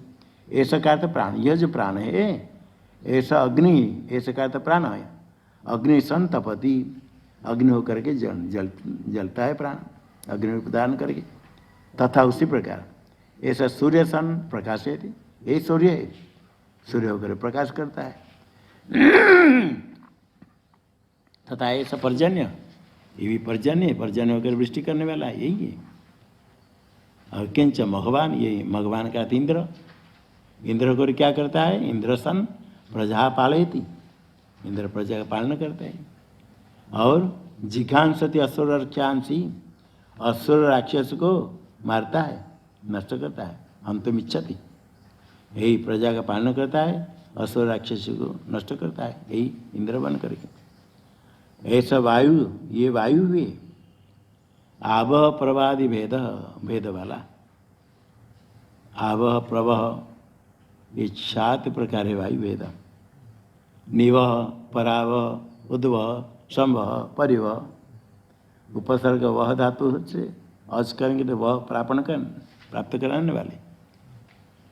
ऐसा का तो प्राण, यह जो प्राण है ऐसा अग्नि, ऐसा का तो प्राण है, अग्नि सन तपति, अग्नि होकर के जलता है प्राण, अग्नि प्रदान करके। तथा उसी प्रकार ऐसा सूर्य सन प्रकाशयति, यही सूर्य है, सूर्य होकर प्रकाश करता है। तथा ऐसा पर्जन्य, ये भी पर्जन्य, पर्जन्य होकर वृष्टि करने वाला यही है। और किंच भगवान, ये भगवान का इंद्र, इंद्र होकर क्या करता है? इंद्र सन प्रजा पालयति, इंद्र प्रजा का पालन करता है। और जिघांसति असुर रक्षांसी, असुर राक्षस को मारता है, नष्ट करता है। अंतम इच्छति, यही प्रजा का पालन करता है, असुर राक्षसी को नष्ट करता है, यही इंद्र बन करके। ऐसा वायु, ये वायु भी आवह प्रवादि भेद, भेद वाला आवह प्रवह, ये 7 प्रकार है वायु भेद। निवह, परावह, उद्वह, संवह, परिवह। उपसर्ग वह धातु से अज करेंगे तो वह प्राप्त कराने वाले।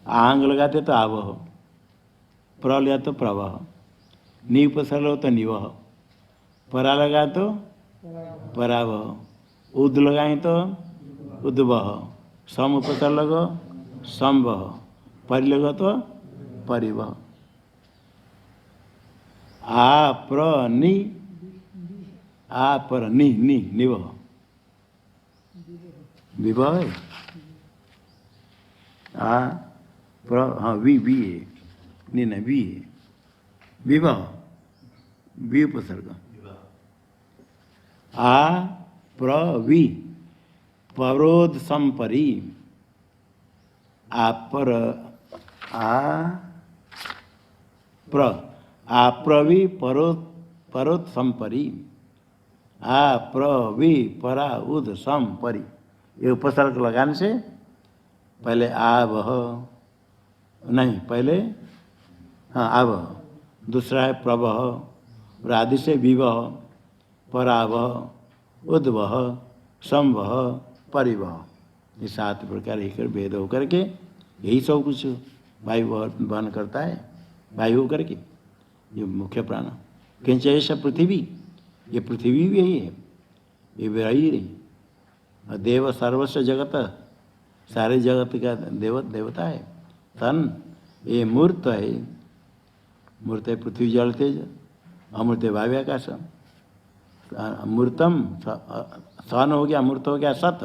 आंग लगाते तो आवह, प्र लिया तो प्रवह, नी उपसर्ग हो तो निवह, परा लगा तो परावह, उद लगाए तो उद्वह, सम उपसर्ग लगो संवह, परि लगो तो परिवह। आ प्र नि, आ पर नि, नि निवह, विवाह है। आ प्र, हाँ वी है, नहीं नहीं वी है, विवाह, वी उपसर्ग। आ प्र वी, परोध संपरी, आ पर, आ प्र, आ प्रवि परोध संपरी, आ प्रवि परा उद सम परि। ये उपसर्ग लगाने से पहले आ वह, नहीं पहले हाँ आवह, दूसरा है प्रवह, और आदि से विवह, परावह, उद्वह, संवह, परिवह। ये 7 प्रकार एक भेद होकर के यही सब कुछ वायु वहन करता है। वायु होकर के ये मुख्य प्राण। किंच ऐसा पृथ्वी, ये पृथ्वी भी यही है, ये वही रही। और देव सर्वस्व जगत, सारे जगत का देवता है। तन, ये मूर्त है, मूर्त है पृथ्वी जल तेज, अमृत है वायु आकाश। अमृतम सन हो गया, अमृत हो गया सत,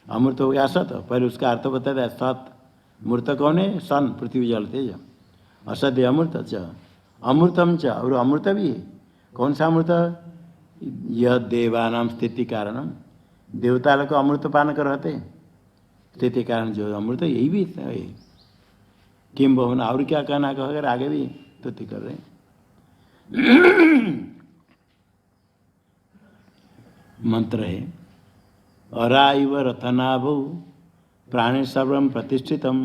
अमृत हो गया सत। पहले उसका अर्थ बताया है सत। मूर्त कौन है? सन, पृथ्वी जल तेज। असत अमृत च, अमृतम च, और अमृत भी है। कौन सा अमृत? यह देवानाम स्थिति कारणम, देवता लोग अमृत पान कर रहते, स्थिति कारण जो अमृत यही भी है। किम भवन, और क्या कहना कह आगे भी स्तुति कर रहे हैं। मंत्र है अरा इव रथनाभौ प्राणी सर्वं प्रतिष्ठितम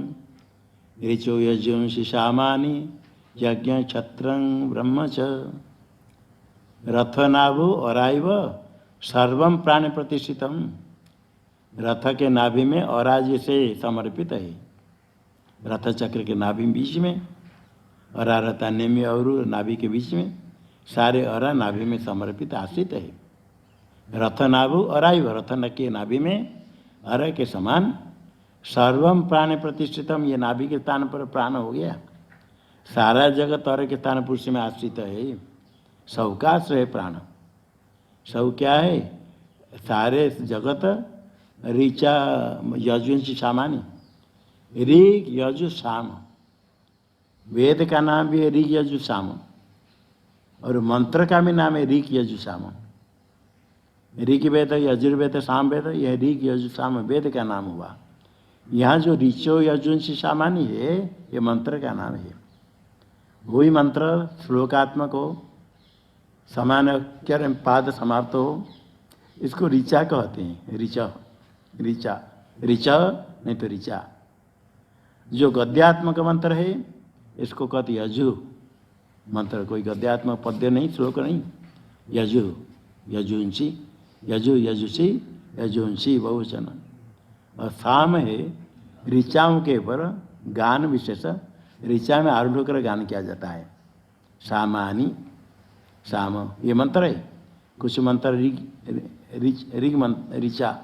ऋचो यज्ञंसि सामानि यज्ञ क्षत्रं ब्रह्म च। रथनाभु अराइव सर्वम प्राणी प्रतिष्ठितम, रथ के नाभि में अराज से समर्पित है। रथ चक्र के नाभि बीच में, अरा रतान्य में और नाभि के बीच में, सारे अरा नाभि में समर्पित आश्रित है। रथ नाभु अराइव, रथ के नाभि में अरा के समान सर्वम प्राण प्रतिष्ठितम, ये नाभि के स्थान पर प्राण हो गया। सारा जगत अरा के स्थान पुरुष में आश्रित है। सबका आश्रय है प्राण। सब क्या है? सारे जगत ऋचा यजुंसी सामान्य, ऋग यजु साम, वेद का नाम भी है ऋग यजु साम, और मंत्र का भी नाम है ऋग यजु साम। ऋग वेद, यजुर्वेद, साम वेद, यह ऋग यजु साम वेद का नाम हुआ। यहाँ जो ऋचो यजुंसी सामान्य है, ये मंत्र का नाम है। वही मंत्र श्लोकात्मक हो, समान अक्षर पाद समाप्त हो, इसको ऋचा कहते हैं। ऋचा, ऋचा, ऋचा नहीं तो ऋचा। जो गद्यात्मक मंत्र है इसको कहते यजु मंत्र। कोई गद्यात्मक पद्य नहीं, श्लोक नहीं। यजु, यजुंसी, यजु यजुषी, यजुंसी बहुवचन। और साम है ऋचाओं के ऊपर गान विशेष, ऋचा में आरूढ़ होकर गान किया जाता है। सामानी, साम ये मंत्र है। कुछ मंत्र ऋग मंत्र, ऋचा,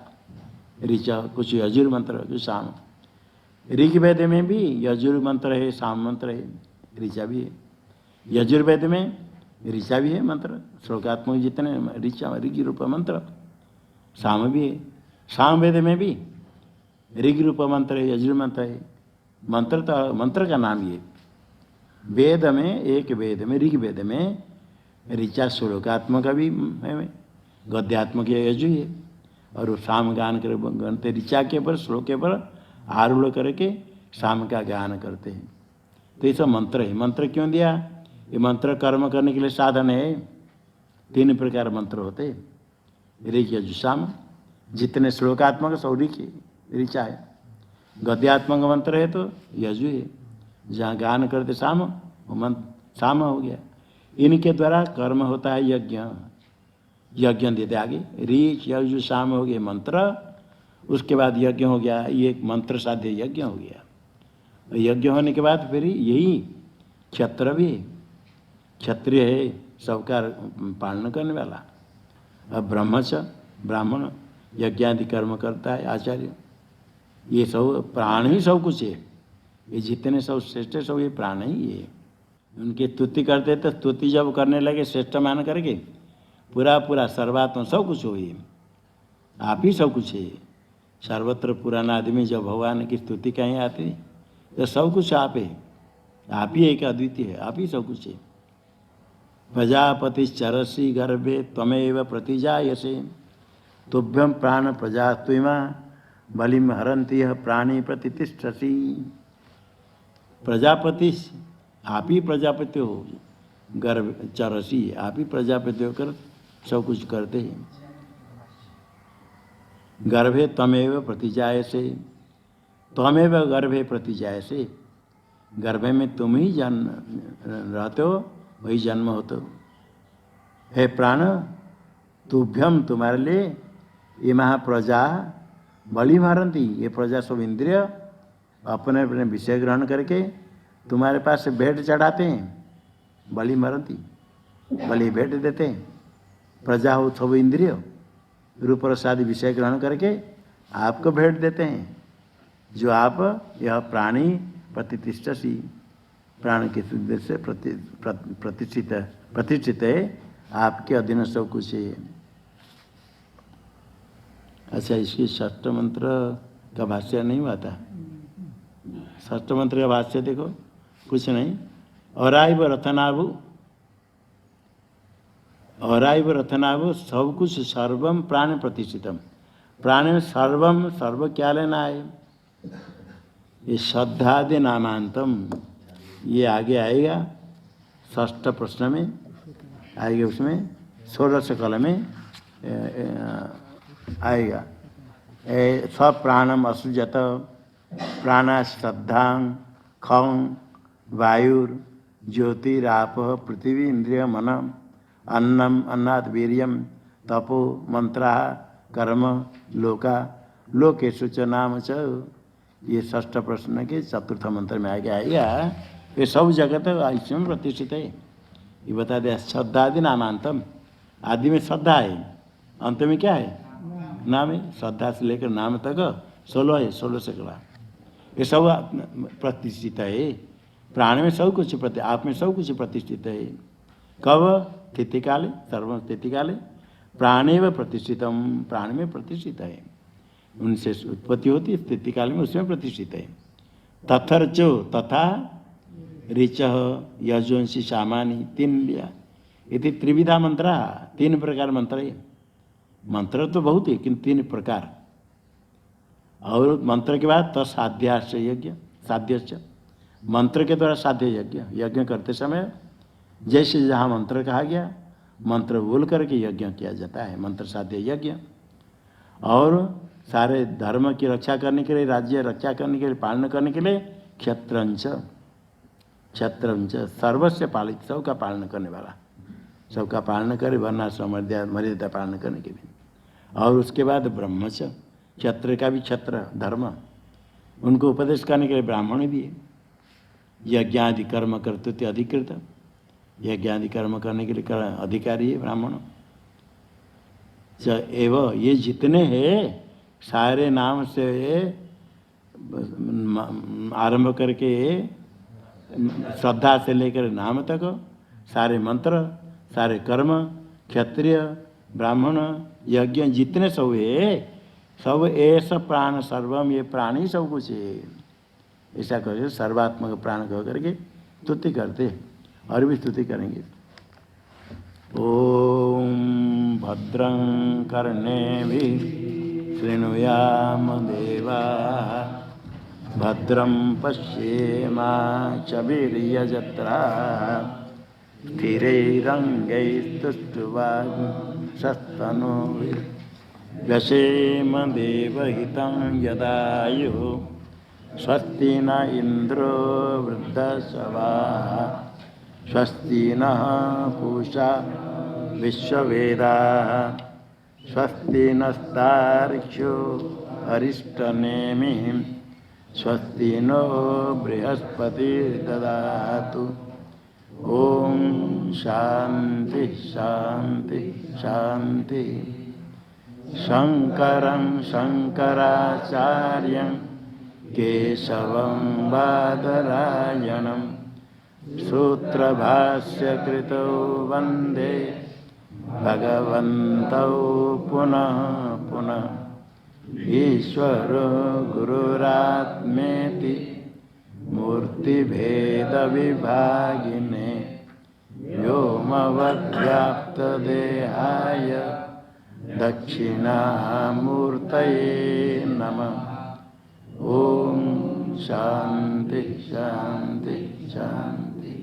ऋचा, कुछ यजुर मंत्र, कुछ साम। ऋग्वेद में भी यजुर मंत्र है, साम मंत्र है, ऋचा भी है। यजुर्वेद में ऋचा भी है मंत्र, श्लोकात्मक जितने ऋचा ऋग रूप मंत्र, साम भी है। साम वेद में भी ऋग रूप मंत्र है, यजुर मंत्र है। मंत्र तो मंत्र का नाम ये। वेद में, एक वेद में, ऋग्वेद में ऋचा श्लोकात्मक भी है, गद्यात्मक यजु है। और साम गान कर गणते ऋचा के पर, श्लोक के पर आरूढ़ करके शाम का ज्ञान करते हैं। तो ये सब मंत्र है। मंत्र क्यों दिया? ये मंत्र कर्म करने के लिए साधन है। 3 प्रकार मंत्र होते हैं। ऋच यजु साम, जितने श्लोकात्मक सब ऋचा है। गद्यात्मक मंत्र है तो यजु है, जहाँ गान करते साम, वो मंत्र साम हो गया। इनके द्वारा कर्म होता है यज्ञ। यज्ञ देते आगे ऋच यजु साम हो गए मंत्र, उसके बाद यज्ञ हो गया। ये एक मंत्र साध्य यज्ञ हो गया। यज्ञ होने के बाद फिर यही क्षत्र भी, क्षत्रिय है, सबका पालन करने वाला। अब ब्राह्मण यज्ञादि कर्म करता है, आचार्य। ये सब प्राण ही सब कुछ है। ये जितने सब श्रेष्ठ सब ये प्राण ही है। उनकी स्तुति करते तो स्तुति जब करने लगे श्रेष्ठ मान करके, पूरा सर्वात्मा सब कुछ हो, ये आप ही सब कुछ है। सर्वत्र पुराना आदमी जब भगवान की स्तुति कहीं आती तो सब कुछ आप है, आप ही एक अद्वितीय है, आप ही सब कुछ है। प्रजापति चरसी गर्भे त्वमेव प्रतिजायसे, तुभ्यम प्राण प्रजात्विमा बलिम हरन्ति प्राणी प्रतिष्ठसी। प्रजापति, आप ही प्रजापति हो, गर्भ चरसी, आप ही प्रजापति होकर सब कुछ करते हैं। गर्भे त्वमेव प्रतिजायसे, त्वमेव गर्भे प्रतिजायसे, गर्भे में तुम ही जन्म रहते हो, वही जन्म होते हो। हे प्राण, तुभ्यम तुम्हारे लिए, ये प्रजा बलि मारंती, ये प्रजा सब इंद्रिय अपने अपने विषय ग्रहण करके तुम्हारे पास से भेंट चढ़ाते हैं। बलि मारंती, बलि भेंट देते हैं। प्रजा हो सब इंद्रिय रूप रसादि विषय ग्रहण करके आपको भेंट देते हैं। जो आप यह प्राणी प्रतिष्ठसी, प्राण के शुद्ध से प्रतिष्ठित है, आपके अधीन सब कुछ है। अच्छा, इसकी षष्ठ मंत्र का भाष्य नहीं हुआ था। षष्ठ मंत्र का भाष्य देखो, कुछ नहीं। औराइव रथनाभु, औराइव रथनाभु, सब कुछ सर्वम प्राण प्रतिष्ठितम। प्राण में सर्वम, सर्व क्या लेना है? ये श्रद्धादि नामांतम, ये आगे आएगा षष्ठ प्रश्न में आएगा, उसमें 16 कल में आएगा। सब प्राणम असुजत, प्राणा श्रद्धा खं वायुर ज्योतिराप पृथ्वी इंद्रिय मन अन्नम अन्नाद वीर्यम तपो मंत्रा कर्म लोका लोकेशु च नाम च। ये षष्ठ प्रश्न के चतुर्थ मंत्र में आएगा। ये सब जगत इसमें प्रतिष्ठित है। ये बता दिया श्रद्धादि नामांतम, आदि में श्रद्धा है, अंत में क्या है? नाम है। श्रद्धा से लेकर नाम तक 16 है, 16 से कला। ये सब प्रतिष्ठित है। प्राण में सब कुछ आप में सब कुछ प्रतिष्ठित है। कब? स्थिति काले, सर्व स्थिति काले प्राणेव प्रतिष्ठितम, प्राण में प्रतिष्ठित है। उनसे उत्पत्ति होती है, स्थिति काल में उसमें प्रतिष्ठित है। तथर्चो, तथा ऋच यजुंसी सामानी, 3 लिया। ये त्रिविधा मंत्र, 3 प्रकार मंत्र है। मंत्र तो बहुत है, किंतु 3 प्रकार। और मंत्र के बाद तत्साध्याश्च यज्ञ, साध्यश्च, मंत्र के द्वारा साध्य यज्ञ। यज्ञ करते समय जैसे जहाँ मंत्र कहा गया, मंत्र बोल करके यज्ञ किया जाता है, मंत्र साध्य यज्ञ। और सारे धर्म की रक्षा करने के लिए, राज्य रक्षा करने के लिए, पालन करने के लिए क्षत्रंच, क्षत्रंच सर्वस्व पालित, सबका पालन करने वाला, सबका पालन करे, वरना मर्यादा पालन करने के लिए। और उसके बाद ब्रह्मच, क्षत्र का भी क्षत्र धर्म, उनको उपदेश करने के लिए ब्राह्मण भी है। यज्ञादि कर्म कर्तृत्व अधिकृत, यज्ञादि कर्म करने के लिए अधिकारी है ब्राह्मण। एवं ये जितने हैं सारे नाम से आरंभ करके श्रद्धा से लेकर नाम तक सारे मंत्र, सारे कर्म, क्षत्रिय ब्राह्मण यज्ञ जितने सब है, सब ऐसा प्राण सर्वम, ये प्राण ही सब कुछ है। ऐसा करके सर्वात्मक प्राण कह करके स्तुति करते, और भी स्तुति करेंगे। ओम भद्रं कर्णेभिः शृणुयाम देवा, भद्रं पश्येमाक्षभिर्यजत्रा स्थिरैरङ्गैस्तुष्ट्वा व्यशेम देवहितं यदायुः स्वस्ति न इन्द्रो वृद्धश्रवाः स्वस्ति नः पूषा विश्ववेदाः स्वस्ति नस्तार्क्ष्यो अरिष्टनेमिः स्वस्ति नो बृहस्पतिर्ददातु। ओम शांति शांति शांति। शंकरं शंकराचार्यं केशवं बादरायणं सूत्रभाष्यकृतौ वन्दे भगवन्तौ पुनः पुनः। ईश्वरो गुरुरात्मेति मूर्तिभेदविभागिने व्योमवद्व्याप्तदेहाय दक्षिणामूर्तये नमः। ओम शांति शांति शांति।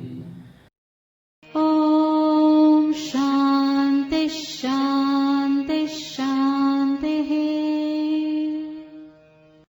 ॐ शान्ति शान्ति।